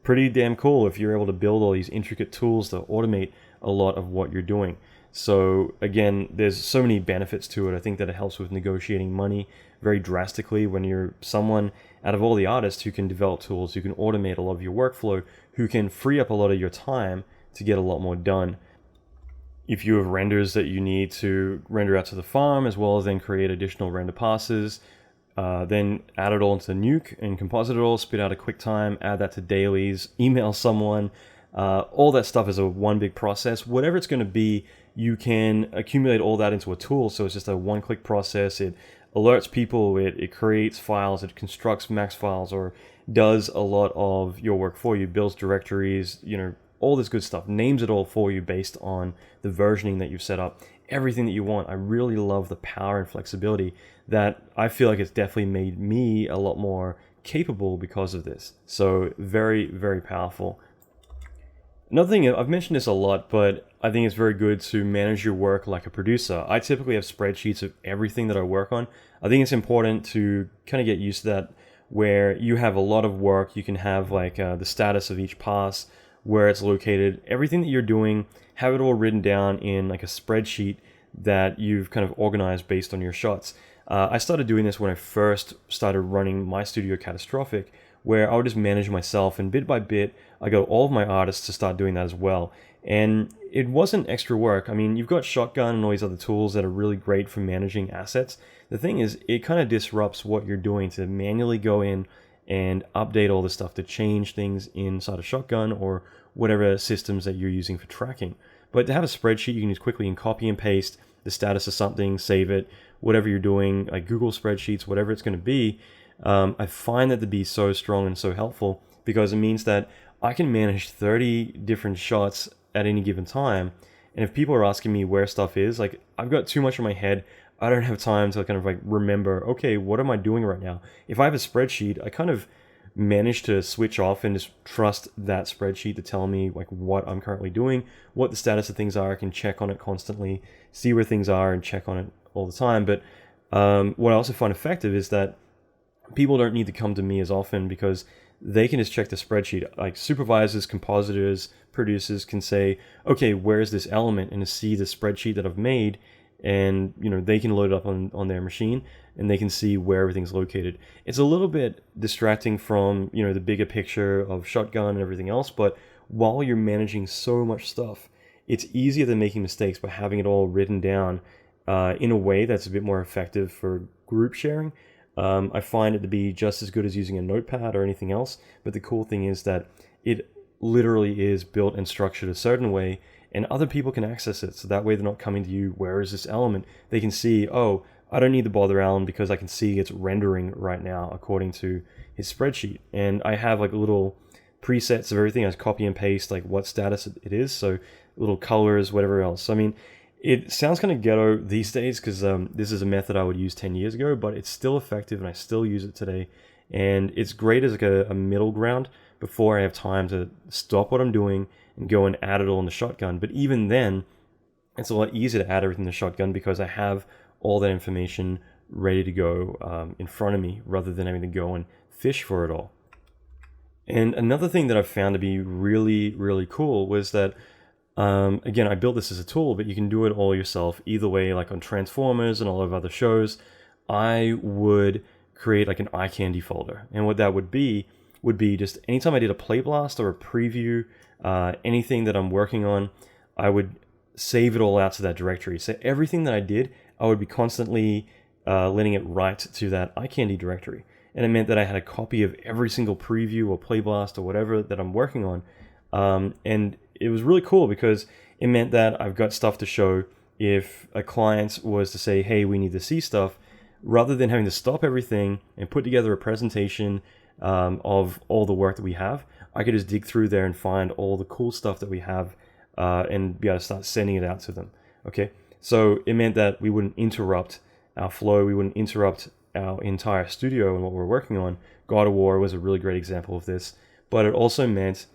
pretty damn cool if you're able to build all these intricate tools to automate a lot of what you're doing. So again, there's so many benefits to it. I think that it helps with negotiating money very drastically when you're someone out of all the artists who can develop tools, who can automate a lot of your workflow, who can free up a lot of your time to get a lot more done. If you have renders that you need to render out to the farm, as well as then create additional render passes, then add it all into the nuke and composite it all, spit out a QuickTime, add that to dailies, email someone. All that stuff is a one big process. Whatever it's going to be, you can accumulate all that into a tool. So it's just a one-click process. It alerts people, it creates files, it constructs max files, or does a lot of your work for you, builds directories, all this good stuff, names it all for you based on the versioning that you've set up, everything that you want. I really love the power and flexibility that I feel like it's definitely made me a lot more capable because of this. So very, very powerful. Another thing, I've mentioned this a lot, but I think it's very good to manage your work like a producer. I typically have spreadsheets of everything that I work on. I think it's important to kind of get used to that, where you have a lot of work. You can have like the status of each pass, where it's located, everything that you're doing, have it all written down in like a spreadsheet that you've kind of organized based on your shots. I started doing this when I first started running my studio Catastrophic, where I would just manage myself, and bit by bit, I got all of my artists to start doing that as well. And it wasn't extra work. I mean, you've got Shotgun and all these other tools that are really great for managing assets. The thing is, it kind of disrupts what you're doing to manually go in and update all this stuff, to change things inside of Shotgun or whatever systems that you're using for tracking. But to have a spreadsheet, you can just quickly copy and paste the status of something, save it, whatever you're doing, like Google Spreadsheets, whatever it's going to be. I find that to be so strong and so helpful, because it means that I can manage 30 different shots at any given time. And if people are asking me where stuff is, like, I've got too much in my head. I don't have time to kind of like remember, okay, what am I doing right now? If I have a spreadsheet, I kind of manage to switch off and just trust that spreadsheet to tell me like what I'm currently doing, what the status of things are. I can check on it constantly, see where things are, and check on it all the time. But what I also find effective is that people don't need to come to me as often, because they can just check the spreadsheet. Like supervisors, compositors, producers can say, okay, where's this element, and to see the spreadsheet that I've made, and they can load it up on their machine, and they can see where everything's located. It's a little bit distracting from the bigger picture of Shotgun and everything else, but while you're managing so much stuff, it's easier than making mistakes by having it all written down in a way that's a bit more effective for group sharing. I find it to be just as good as using a notepad or anything else, but the cool thing is that it literally is built and structured a certain way, and other people can access it, so that way they're not coming to you, where is this element? They can see, oh, I don't need to bother Alan because I can see it's rendering right now according to his spreadsheet. And I have like little presets of everything. I copy and paste like what status it is, so little colors, whatever else. I mean, it sounds kind of ghetto these days, because this is a method I would use 10 years ago, but it's still effective and I still use it today. And it's great as like a middle ground before I have time to stop what I'm doing and go and add it all in the shotgun. But even then, it's a lot easier to add everything in the shotgun because I have all that information ready to go in front of me rather than having to go and fish for it all. And another thing that I've found to be really, really cool was that, again, I built this as a tool, but you can do it all yourself. Either way, like on Transformers and a lot of other shows, I would create like an eye candy folder. And what that would be just anytime I did a play blast or a preview, anything that I'm working on, I would save it all out to that directory. So everything that I did, I would be constantly letting it write to that eye candy directory. And it meant that I had a copy of every single preview or play blast or whatever that I'm working on. And it was really cool because it meant that I've got stuff to show if a client was to say, hey, we need to see stuff, rather than having to stop everything and put together a presentation of all the work that we have. I could just dig through there and find all the cool stuff that we have and be able to start sending it out to them. Okay, so it meant that we wouldn't interrupt our flow, we wouldn't interrupt our entire studio and what we're working on. God of War was a really great example of this, but it also meant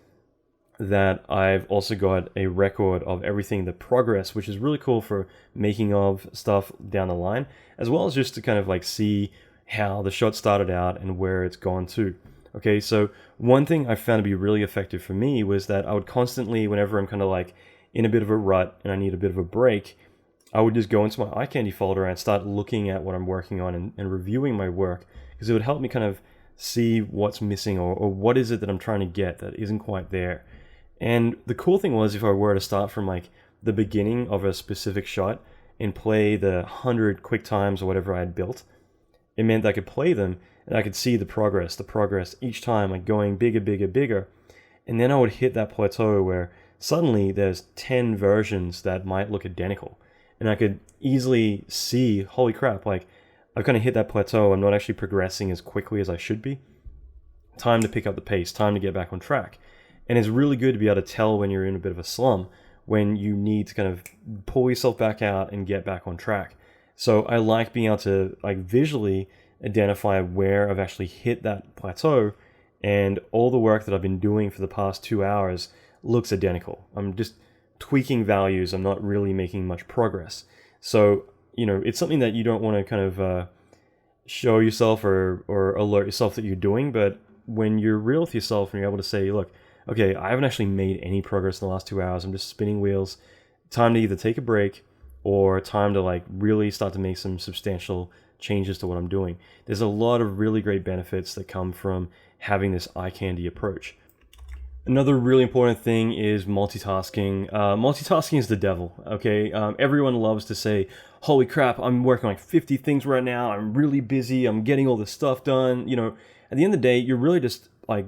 that I've also got a record of everything, the progress, which is really cool for making of stuff down the line, as well as just to kind of like see how the shot started out and where it's gone to. Okay, so one thing I found to be really effective for me was that I would constantly, whenever I'm kind of like in a bit of a rut and I need a bit of a break, I would just go into my eye candy folder and start looking at what I'm working on and reviewing my work, because it would help me kind of see what's missing or what is it that I'm trying to get that isn't quite there. And the cool thing was, if I were to start from like the beginning of a specific shot and play the 100 quick times or whatever I had built, it meant that I could play them and I could see the progress each time, like going bigger, bigger, bigger. And then I would hit that plateau where suddenly there's 10 versions that might look identical. And I could easily see, holy crap, like I've kind of hit that plateau. I'm not actually progressing as quickly as I should be. Time to pick up the pace, time to get back on track. And it's really good to be able to tell when you're in a bit of a slum, when you need to kind of pull yourself back out and get back on track. So I like being able to like visually identify where I've actually hit that plateau, and all the work that I've been doing for the past 2 hours looks identical. I'm just tweaking values. I'm not really making much progress. So, you know, it's something that you don't want to kind of show yourself or alert yourself that you're doing, but when you're real with yourself and you're able to say, look, okay, I haven't actually made any progress in the last 2 hours. I'm just spinning wheels. Time to either take a break or time to like really start to make some substantial changes to what I'm doing. There's a lot of really great benefits that come from having this eye candy approach. Another really important thing is multitasking. Multitasking is the devil, okay? Everyone loves to say, holy crap, I'm working on like 50 things right now. I'm really busy. I'm getting all this stuff done. You know, at the end of the day, you're really just like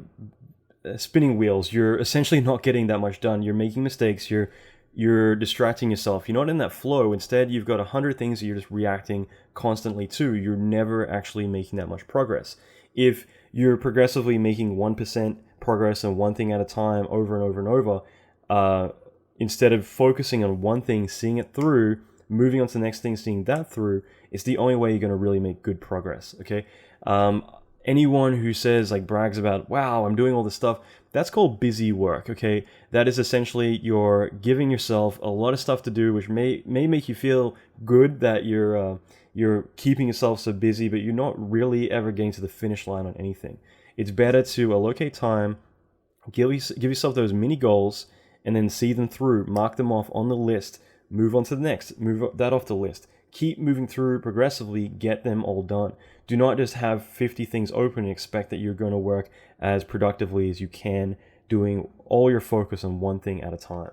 spinning wheels. You're essentially not getting that much done. You're making mistakes. You're distracting yourself. You're not in that flow. Instead, you've got 100 things that you're just reacting constantly to. You're never actually making that much progress. If you're progressively making 1% progress on one thing at a time over and over and over, instead of focusing on one thing, seeing it through, moving on to the next thing, seeing that through, it's the only way you're going to really make good progress, okay? Anyone who says, like, brags about, wow, I'm doing all this stuff, that's called busy work, okay? That is essentially you're giving yourself a lot of stuff to do, which may make you feel good that you're keeping yourself so busy, but you're not really ever getting to the finish line on anything. It's better to allocate time, give yourself those mini goals, and then see them through, mark them off on the list, move on to the next, move that off the list. Keep moving through progressively, get them all done. Do not just have 50 things open and expect that you're going to work as productively as you can, doing all your focus on one thing at a time.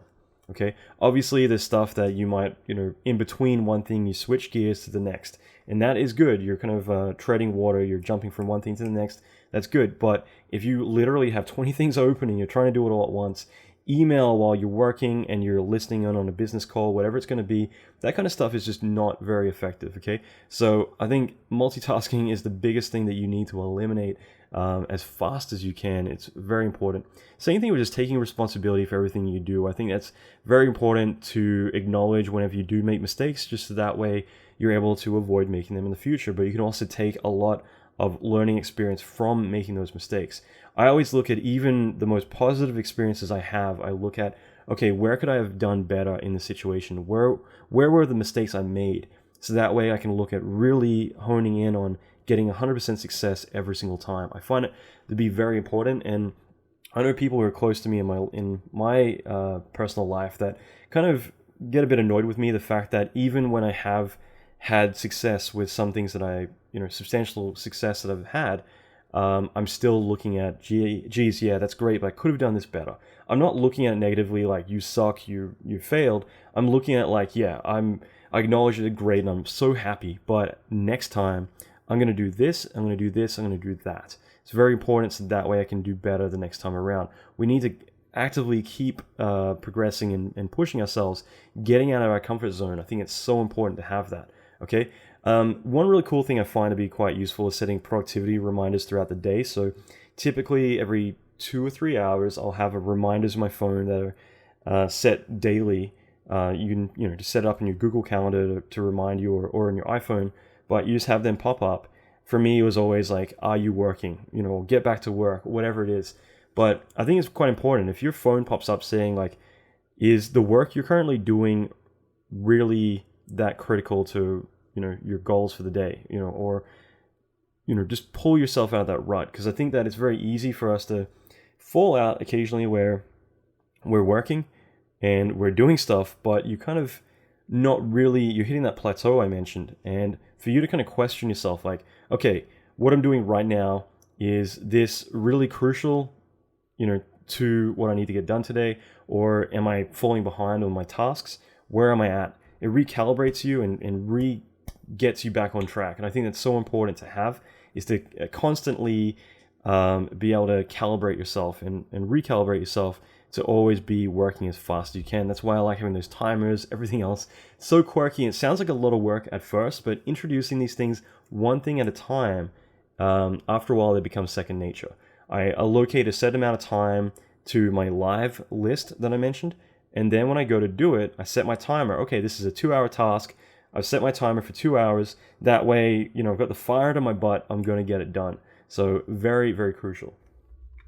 Okay, obviously there's stuff that you might, in between one thing, you switch gears to the next, and that is good. You're kind of treading water, you're jumping from one thing to the next. That's good. But if you literally have 20 things open and you're trying to do it all at once, email while you're working and you're listening in on a business call, whatever it's going to be, that kind of stuff is just not very effective, okay? So I think multitasking is the biggest thing that you need to eliminate as fast as you can. It's very important. Same thing with just taking responsibility for everything you do. I think that's very important to acknowledge whenever you do make mistakes, just so that way you're able to avoid making them in the future. But you can also take a lot of learning experience from making those mistakes. I always look at even the most positive experiences I have. I look at, okay, where could I have done better in the situation? Where were the mistakes I made? So that way I can look at really honing in on getting 100% success every single time. I find it to be very important, and I know people who are close to me in my personal life that kind of get a bit annoyed with me, the fact that even when I have had success with some things that substantial success that I've had, I'm still looking at, geez, yeah, that's great, but I could have done this better. I'm not looking at it negatively, like you suck, you failed. I'm looking at it like, yeah, I acknowledge it great, and I'm so happy, but next time I'm going to do this, I'm going to do this, I'm going to do that. It's very important, so that way I can do better the next time around. We need to actively keep progressing and pushing ourselves, getting out of our comfort zone. I think it's so important to have that, okay? One really cool thing I find to be quite useful is setting productivity reminders throughout the day. So typically every 2 or 3 hours, I'll have reminders on my phone that are set daily. You can just set it up in your Google Calendar to remind you, or on your iPhone, but you just have them pop up. For me, it was always like, are you working? Get back to work, whatever it is. But I think it's quite important. If your phone pops up saying like, is the work you're currently doing really that critical to, your goals for the day, or, just pull yourself out of that rut. Because I think that it's very easy for us to fall out occasionally where we're working and we're doing stuff, but you kind of you're hitting that plateau I mentioned. And for you to kind of question yourself, like, okay, what I'm doing right now, is this really crucial, to what I need to get done today? Or am I falling behind on my tasks? Where am I at? It recalibrates you and gets you back on track. And I think that's so important to have, is to constantly be able to calibrate yourself and recalibrate yourself to always be working as fast as you can. That's why I like having those timers, everything else. It's so quirky. It sounds like a lot of work at first, but introducing these things one thing at a time, after a while they become second nature. I allocate a set amount of time to my live list that I mentioned, and then when I go to do it, I set my timer. Okay, this is a 2-hour task. I've set my timer for 2 hours. That way, I've got the fire under my butt. I'm going to get it done. So very, very crucial.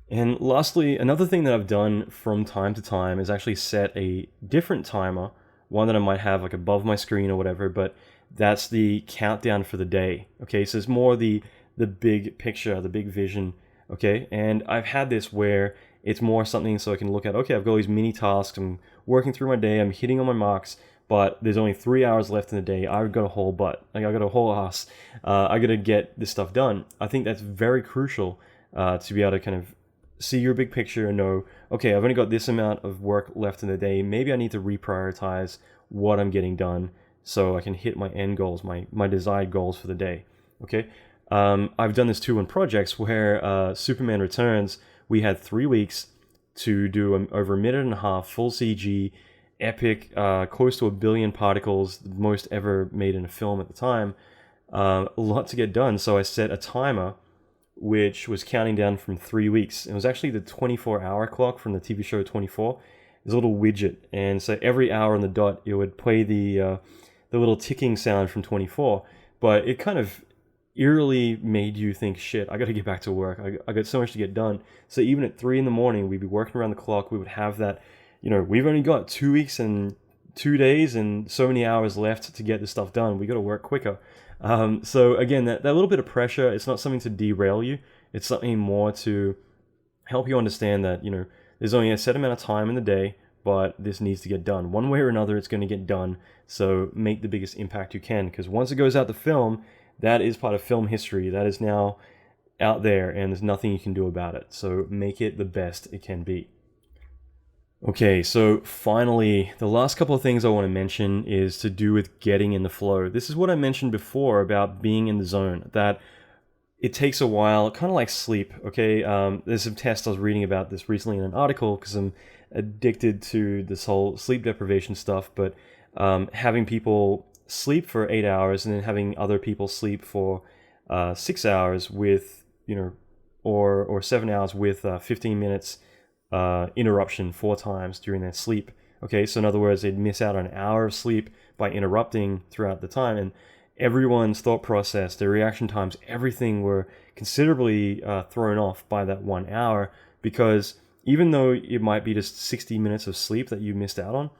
And lastly, another thing that I've done from time to time is actually set a different timer, one that I might have like above my screen or whatever, but that's the countdown for the day. Okay, so it's more the big picture, the big vision. Okay, and I've had this where it's more something so I can look at, okay, I've got all these mini tasks, I'm working through my day, I'm hitting all my marks, but there's only 3 hours left in the day. I've got a whole butt, like I've got a whole ass. I got to get this stuff done. I think that's very crucial to be able to kind of see your big picture and know, okay, I've only got this amount of work left in the day. Maybe I need to reprioritize what I'm getting done so I can hit my end goals, my desired goals for the day. Okay. I've done this too in projects where Superman Returns, we had 3 weeks to do over a minute and a half, full CG, epic, close to 1 billion particles, the most ever made in a film at the time. A lot to get done, so I set a timer which was counting down from 3 weeks. It was actually the 24-hour clock from the TV show 24. There's a little widget, and so every hour on the dot, it would play the little ticking sound from 24. But it kind of eerily made you think, shit, I got to get back to work. I got so much to get done. So even at 3 a.m, we'd be working around the clock. We would have that, we've only got 2 weeks and 2 days and so many hours left to get this stuff done. We got to work quicker. So again, that little bit of pressure, it's not something to derail you. It's something more to help you understand that, there's only a set amount of time in the day, but this needs to get done. One way or another, it's going to get done. So make the biggest impact you can, because once it goes out to film, that is part of film history. That is now out there, and there's nothing you can do about it. So make it the best it can be. Okay, so finally, the last couple of things I want to mention is to do with getting in the flow. This is what I mentioned before about being in the zone, that it takes a while, kind of like sleep, okay? There's some tests I was reading about this recently in an article because I'm addicted to this whole sleep deprivation stuff, but having people sleep for 8 hours and then having other people sleep for 6 hours with, or 7 hours with 15 minutes interruption 4 times during their sleep. Okay, so in other words, they'd miss out on an hour of sleep by interrupting throughout the time, and everyone's thought process, their reaction times, everything were considerably thrown off by that 1 hour, because even though it might be just 60 minutes of sleep that you missed out on,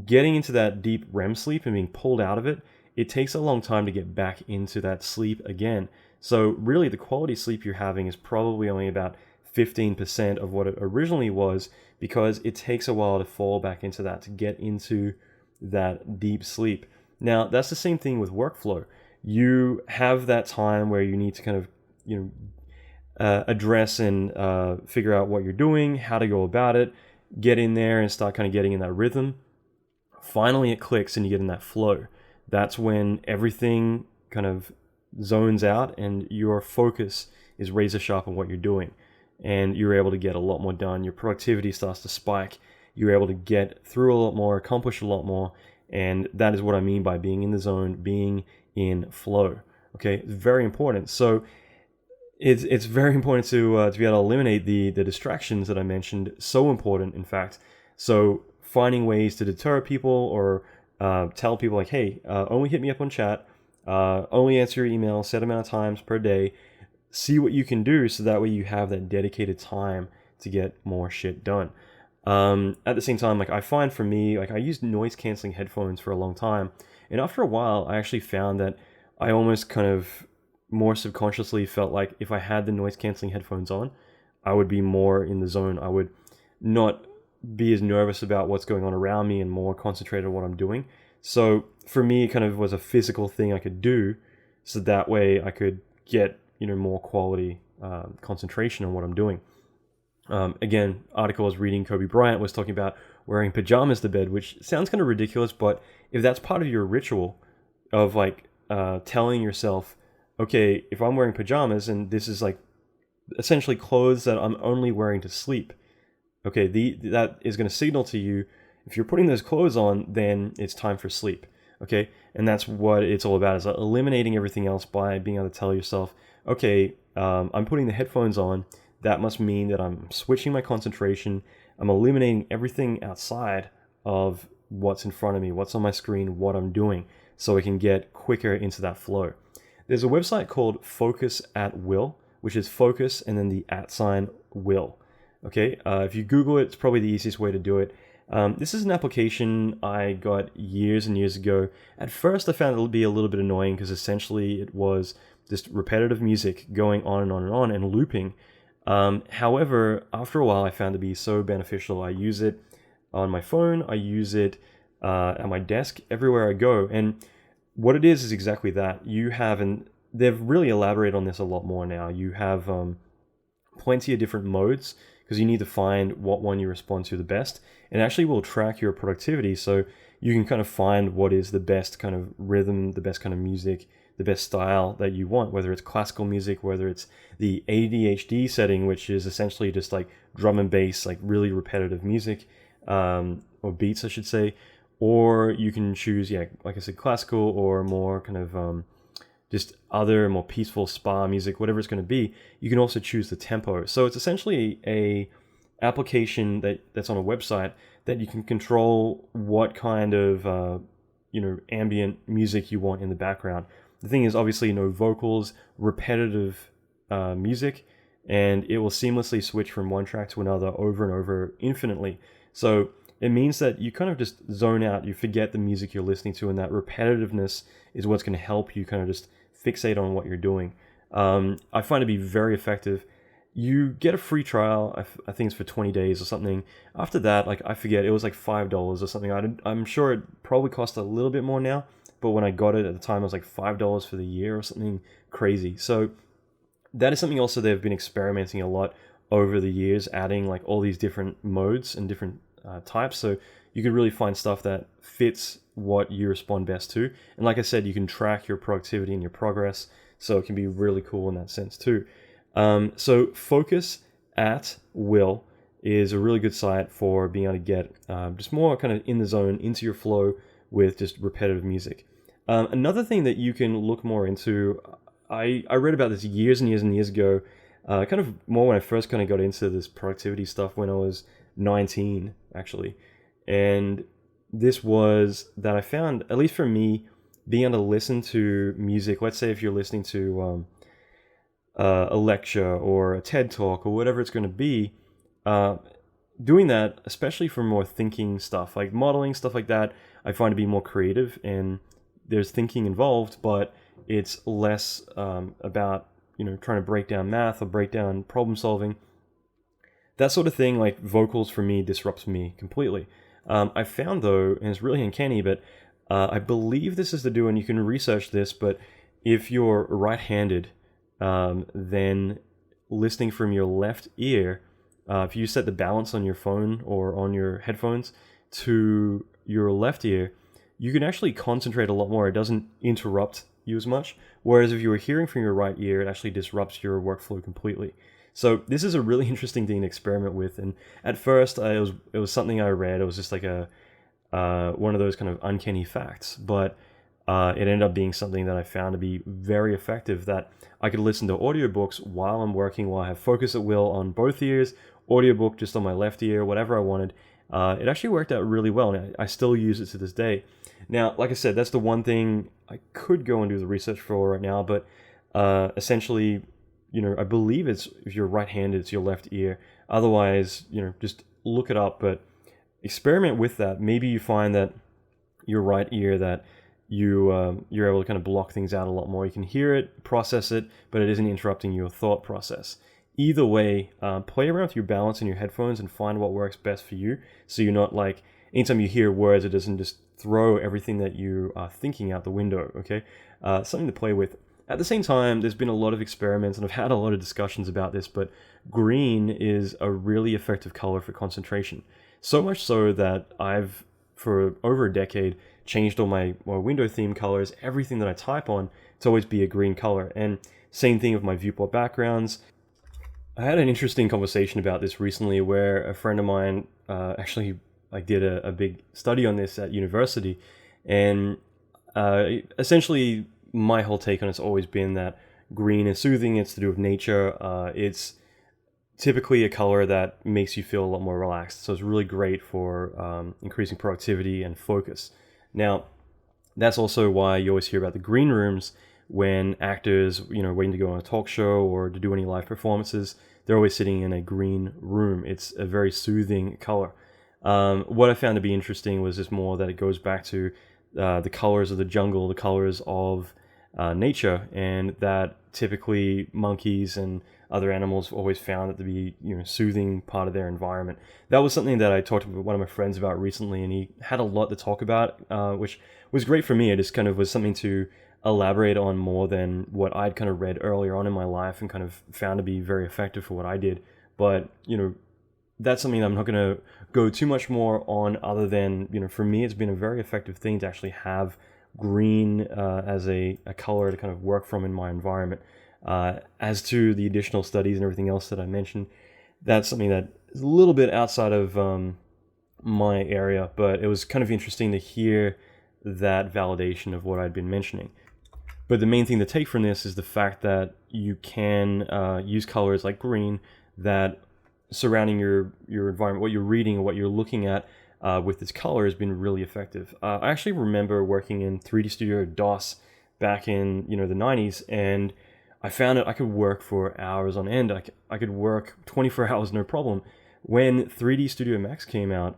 getting into that deep REM sleep and being pulled out of it, it takes a long time to get back into that sleep again. So really the quality sleep you're having is probably only about 15% of what it originally was, because it takes a while to fall back into that, to get into that deep sleep. Now, that's the same thing with workflow. You have that time where you need to kind of, address and figure out what you're doing, how to go about it, get in there and start kind of getting in that rhythm. Finally, it clicks and you get in that flow. That's when everything kind of zones out and your focus is razor sharp on what you're doing. And you're able to get a lot more done. Your productivity starts to spike. You're able to get through a lot more, accomplish a lot more. And that is what I mean by being in the zone, being in flow. Okay, it's very important. So it's very important to be able to eliminate the distractions that I mentioned. So important, in fact. So finding ways to deter people, or tell people like, hey, only hit me up on chat, only answer your email set amount of times per day. See what you can do, so that way you have that dedicated time to get more shit done. At the same time, like, I find for me, like, I used noise canceling headphones for a long time, and after a while I actually found that I almost kind of more subconsciously felt like if I had the noise canceling headphones on, I would be more in the zone. I would not be as nervous about what's going on around me and more concentrated on what I'm doing. So for me, it kind of was a physical thing I could do, so that way I could get more quality concentration on what I'm doing. Again, article I was reading, Kobe Bryant was talking about wearing pajamas to bed, which sounds kind of ridiculous, but if that's part of your ritual of like telling yourself, okay, if I'm wearing pajamas and this is like essentially clothes that I'm only wearing to sleep, okay, that is going to signal to you, if you're putting those clothes on, then it's time for sleep. Okay, and that's what it's all about, is eliminating everything else by being able to tell yourself, okay, I'm putting the headphones on. That must mean that I'm switching my concentration. I'm eliminating everything outside of what's in front of me, what's on my screen, what I'm doing, so I can get quicker into that flow. There's a website called Focus at Will, which is focus and then the @will. Okay, if you Google it, it's probably the easiest way to do it. This is an application I got years and years ago. At first, I found it to be a little bit annoying, because essentially it was just repetitive music going on and on and on and looping. However, after a while, I found it to be so beneficial. I use it on my phone. I use it at my desk, everywhere I go. And what it is exactly that. You have, and they've really elaborated on this a lot more now. You have plenty of different modes, because you need to find what one you respond to the best. And actually will track your productivity, so you can kind of find what is the best kind of rhythm, the best kind of music, the best style that you want, whether it's classical music, whether it's the ADHD setting, which is essentially just like drum and bass, like really repetitive music, or beats, I should say. Or you can choose, like I said, classical, or more kind of just other more peaceful spa music, whatever it's going to be. You can also choose the tempo. So it's essentially a application that's on a website that you can control what kind of ambient music you want in the background. The thing is, obviously, no vocals, repetitive music, and it will seamlessly switch from one track to another over and over infinitely. So it means that you kind of just zone out, you forget the music you're listening to, and that repetitiveness is what's going to help you kind of just fixate on what you're doing. I find it to be very effective. You get a free trial, I think it's for 20 days or something. After that, like, I forget, it was like $5 or something. I'm sure it probably costs a little bit more now, but when I got it at the time, it was like $5 for the year or something crazy. So that is something also they've been experimenting a lot over the years, adding like all these different modes and different types. So you can really find stuff that fits what you respond best to. And like I said, you can track your productivity and your progress. So it can be really cool in that sense too. So Focus at Will is a really good site for being able to get just more kind of in the zone, into your flow with just repetitive music. Another thing that you can look more into, I read about this years and years and years ago, kind of more when I first kind of got into this productivity stuff when I was 19, actually. And this was that I found, at least for me, being able to listen to music, let's say if you're listening to a lecture or a TED talk or whatever it's going to be, doing that, especially for more thinking stuff, like modeling, stuff like that, I find to be more creative, and there's thinking involved, but it's less about, trying to break down math or break down problem solving. That sort of thing, like vocals for me, disrupts me completely. I found though, and it's really uncanny, but I believe this is to do, and you can research this, but if you're right-handed, then listening from your left ear, if you set the balance on your phone or on your headphones to your left ear, you can actually concentrate a lot more. It doesn't interrupt you as much. Whereas if you were hearing from your right ear, it actually disrupts your workflow completely. So this is a really interesting thing to experiment with. And at first, it was something I read. It was just like one of those kind of uncanny facts. But it ended up being something that I found to be very effective, that I could listen to audiobooks while I'm working, while I have focus at will on both ears, audiobook just on my left ear, whatever I wanted. It actually worked out really well, and I still use it to this day. Now, like I said, that's the one thing I could go and do the research for right now, but essentially, I believe it's, if you're right-handed, it's your left ear. Otherwise, just look it up, but experiment with that. Maybe you find that your right ear, that you're able to kind of block things out a lot more. You can hear it, process it, but it isn't interrupting your thought process. Either way, play around with your balance in your headphones and find what works best for you, so you're not like, anytime you hear words, it doesn't just throw everything that you are thinking out the window, okay? Something to play with. At the same time, there's been a lot of experiments, and I've had a lot of discussions about this, but green is a really effective color for concentration. So much so that I've, for over a decade, changed all my window theme colors, everything that I type on, to always be a green color. And same thing with my viewport backgrounds. I had an interesting conversation about this recently, where a friend of mine actually did a big study on this at university, and essentially my whole take on it's always been that green is soothing. It's to do with nature. It's typically a color that makes you feel a lot more relaxed, so it's really great for increasing productivity and focus. Now, that's also why you always hear about the green rooms when actors, waiting to go on a talk show or to do any live performances. They're always sitting in a green room. It's a very soothing color. What I found to be interesting was just more that it goes back to the colors of the jungle, the colors of nature, and that typically monkeys and other animals have always found it to be, soothing part of their environment. That was something that I talked to one of my friends about recently, and he had a lot to talk about, which was great for me. It just kind of was something to elaborate on more than what I'd kind of read earlier on in my life and kind of found to be very effective for what I did. But, that's something that I'm not going to go too much more on, other than, for me, it's been a very effective thing to actually have green as a color to kind of work from in my environment. As to the additional studies and everything else that I mentioned, that's something that is a little bit outside of my area, but it was kind of interesting to hear that validation of what I'd been mentioning. But the main thing to take from this is the fact that you can use colors like green that surrounding your environment, what you're reading or what you're looking at with this color has been really effective. I actually remember working in 3D Studio DOS back in the 90s, and I found that I could work for hours on end. I could work 24 hours no problem. When 3D Studio Max came out,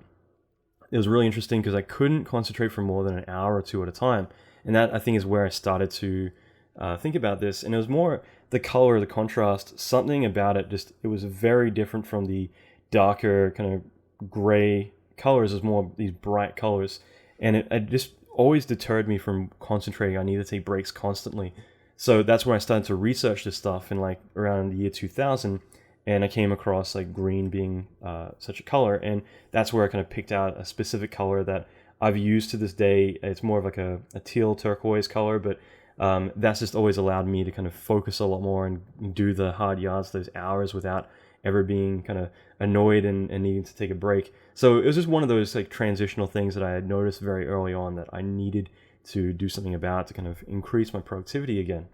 it was really interesting because I couldn't concentrate for more than an hour or two at a time. And that, I think, is where I started to think about this. And it was more the color, the contrast, something about it, it was very different from the darker kind of gray colors. It was more these bright colors. And it just always deterred me from concentrating. I needed to take breaks constantly. So that's when I started to research this stuff in around the year 2000. And I came across green being such a color. And that's where I kind of picked out a specific color that I've used to this day. It's more of a teal turquoise color, but that's just always allowed me to kind of focus a lot more and do the hard yards, those hours, without ever being kind of annoyed and needing to take a break. So it was just one of those transitional things that I had noticed very early on that I needed to do something about to kind of increase my productivity again.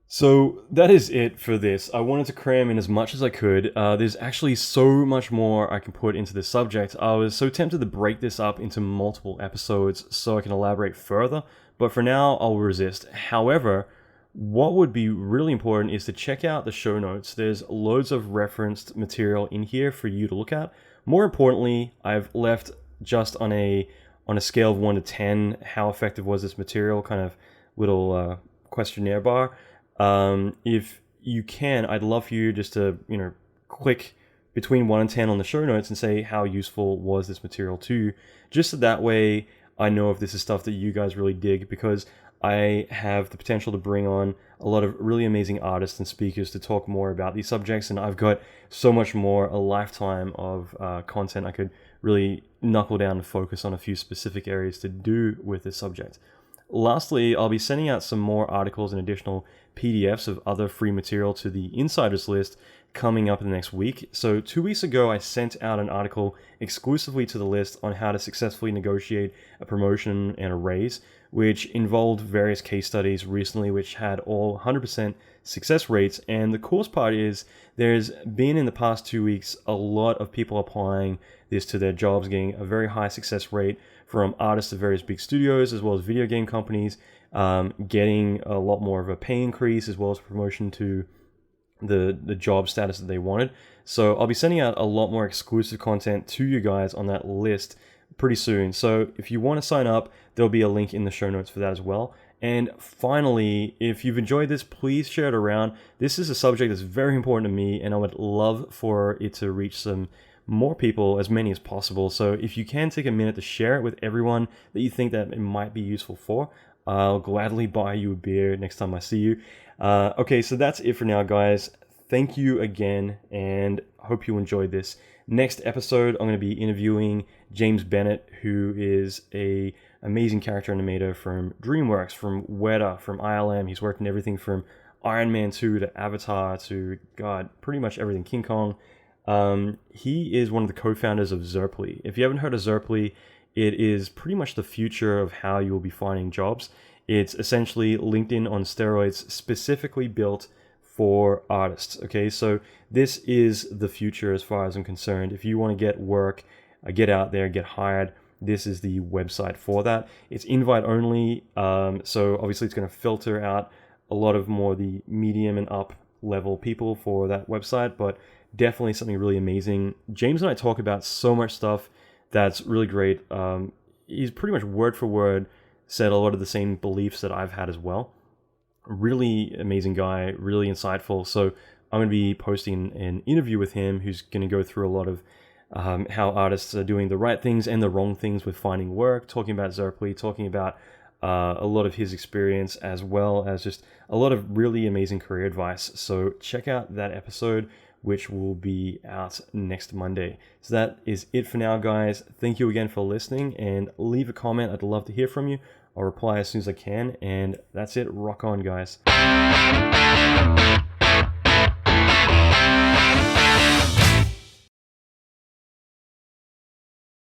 So that is it for this. I wanted to cram in as much as I could. There's actually so much more I can put into this subject. I was so tempted to break this up into multiple episodes so I can elaborate further, but for now I'll resist. However, what would be really important is to check out the show notes. There's loads of referenced material in here for you to look at. More importantly, I've left just on a scale of 1 to 10, how effective was this material, kind of little questionnaire bar. If you can, I'd love for you just to, click between 1 and 10 on the show notes and say how useful was this material to you. Just so that way I know if this is stuff that you guys really dig, because I have the potential to bring on a lot of really amazing artists and speakers to talk more about these subjects, and I've got so much more, a lifetime of content I could really knuckle down and focus on a few specific areas to do with this subject. Lastly, I'll be sending out some more articles and additional PDFs of other free material to the insiders list coming up in the next week. So 2 weeks ago, I sent out an article exclusively to the list on how to successfully negotiate a promotion and a raise, which involved various case studies recently, which had all 100% success rates. And the coolest part is there's been in the past 2 weeks a lot of people applying this to their jobs, getting a very high success rate from artists of various big studios as well as video game companies, getting a lot more of a pay increase as well as promotion to the job status that they wanted. So I'll be sending out a lot more exclusive content to you guys on that list pretty soon. So if you want to sign up, there'll be a link in the show notes for that as well. And finally, if you've enjoyed this, please share it around. This is a subject that's very important to me, and I would love for it to reach some more people, as many as possible. So if you can take a minute to share it with everyone that you think that it might be useful for, I'll gladly buy you a beer next time I see you. Okay, so that's it for now, guys. Thank you again, and hope you enjoyed this. Next episode, I'm going to be interviewing James Bennett, who is a amazing character animator from DreamWorks, from Weta, from ILM. He's worked in everything from Iron Man 2 to Avatar to, God, pretty much everything, King Kong. He is one of the co-founders of Zerply. If you haven't heard of Zerply, it is pretty much the future of how you will be finding jobs. It's essentially LinkedIn on steroids, specifically built for artists. Okay, so this is the future as far as I'm concerned. If you want to get work, get out there, get hired, this is the website for that. It's invite only, so obviously it's going to filter out a lot of more the medium and up level people for that website, but definitely something really amazing. James and I talk about so much stuff that's really great. He's pretty much word for word said a lot of the same beliefs that I've had as well. Really amazing guy, really insightful. So I'm going to be posting an interview with him who's going to go through a lot of how artists are doing the right things and the wrong things with finding work, talking about Zerply, talking about a lot of his experience, as well as just a lot of really amazing career advice. So check out that episode, which will be out next Monday. So that is it for now, guys. Thank you again for listening, and leave a comment. I'd love to hear from you. I'll reply as soon as I can, and that's it. Rock on, guys.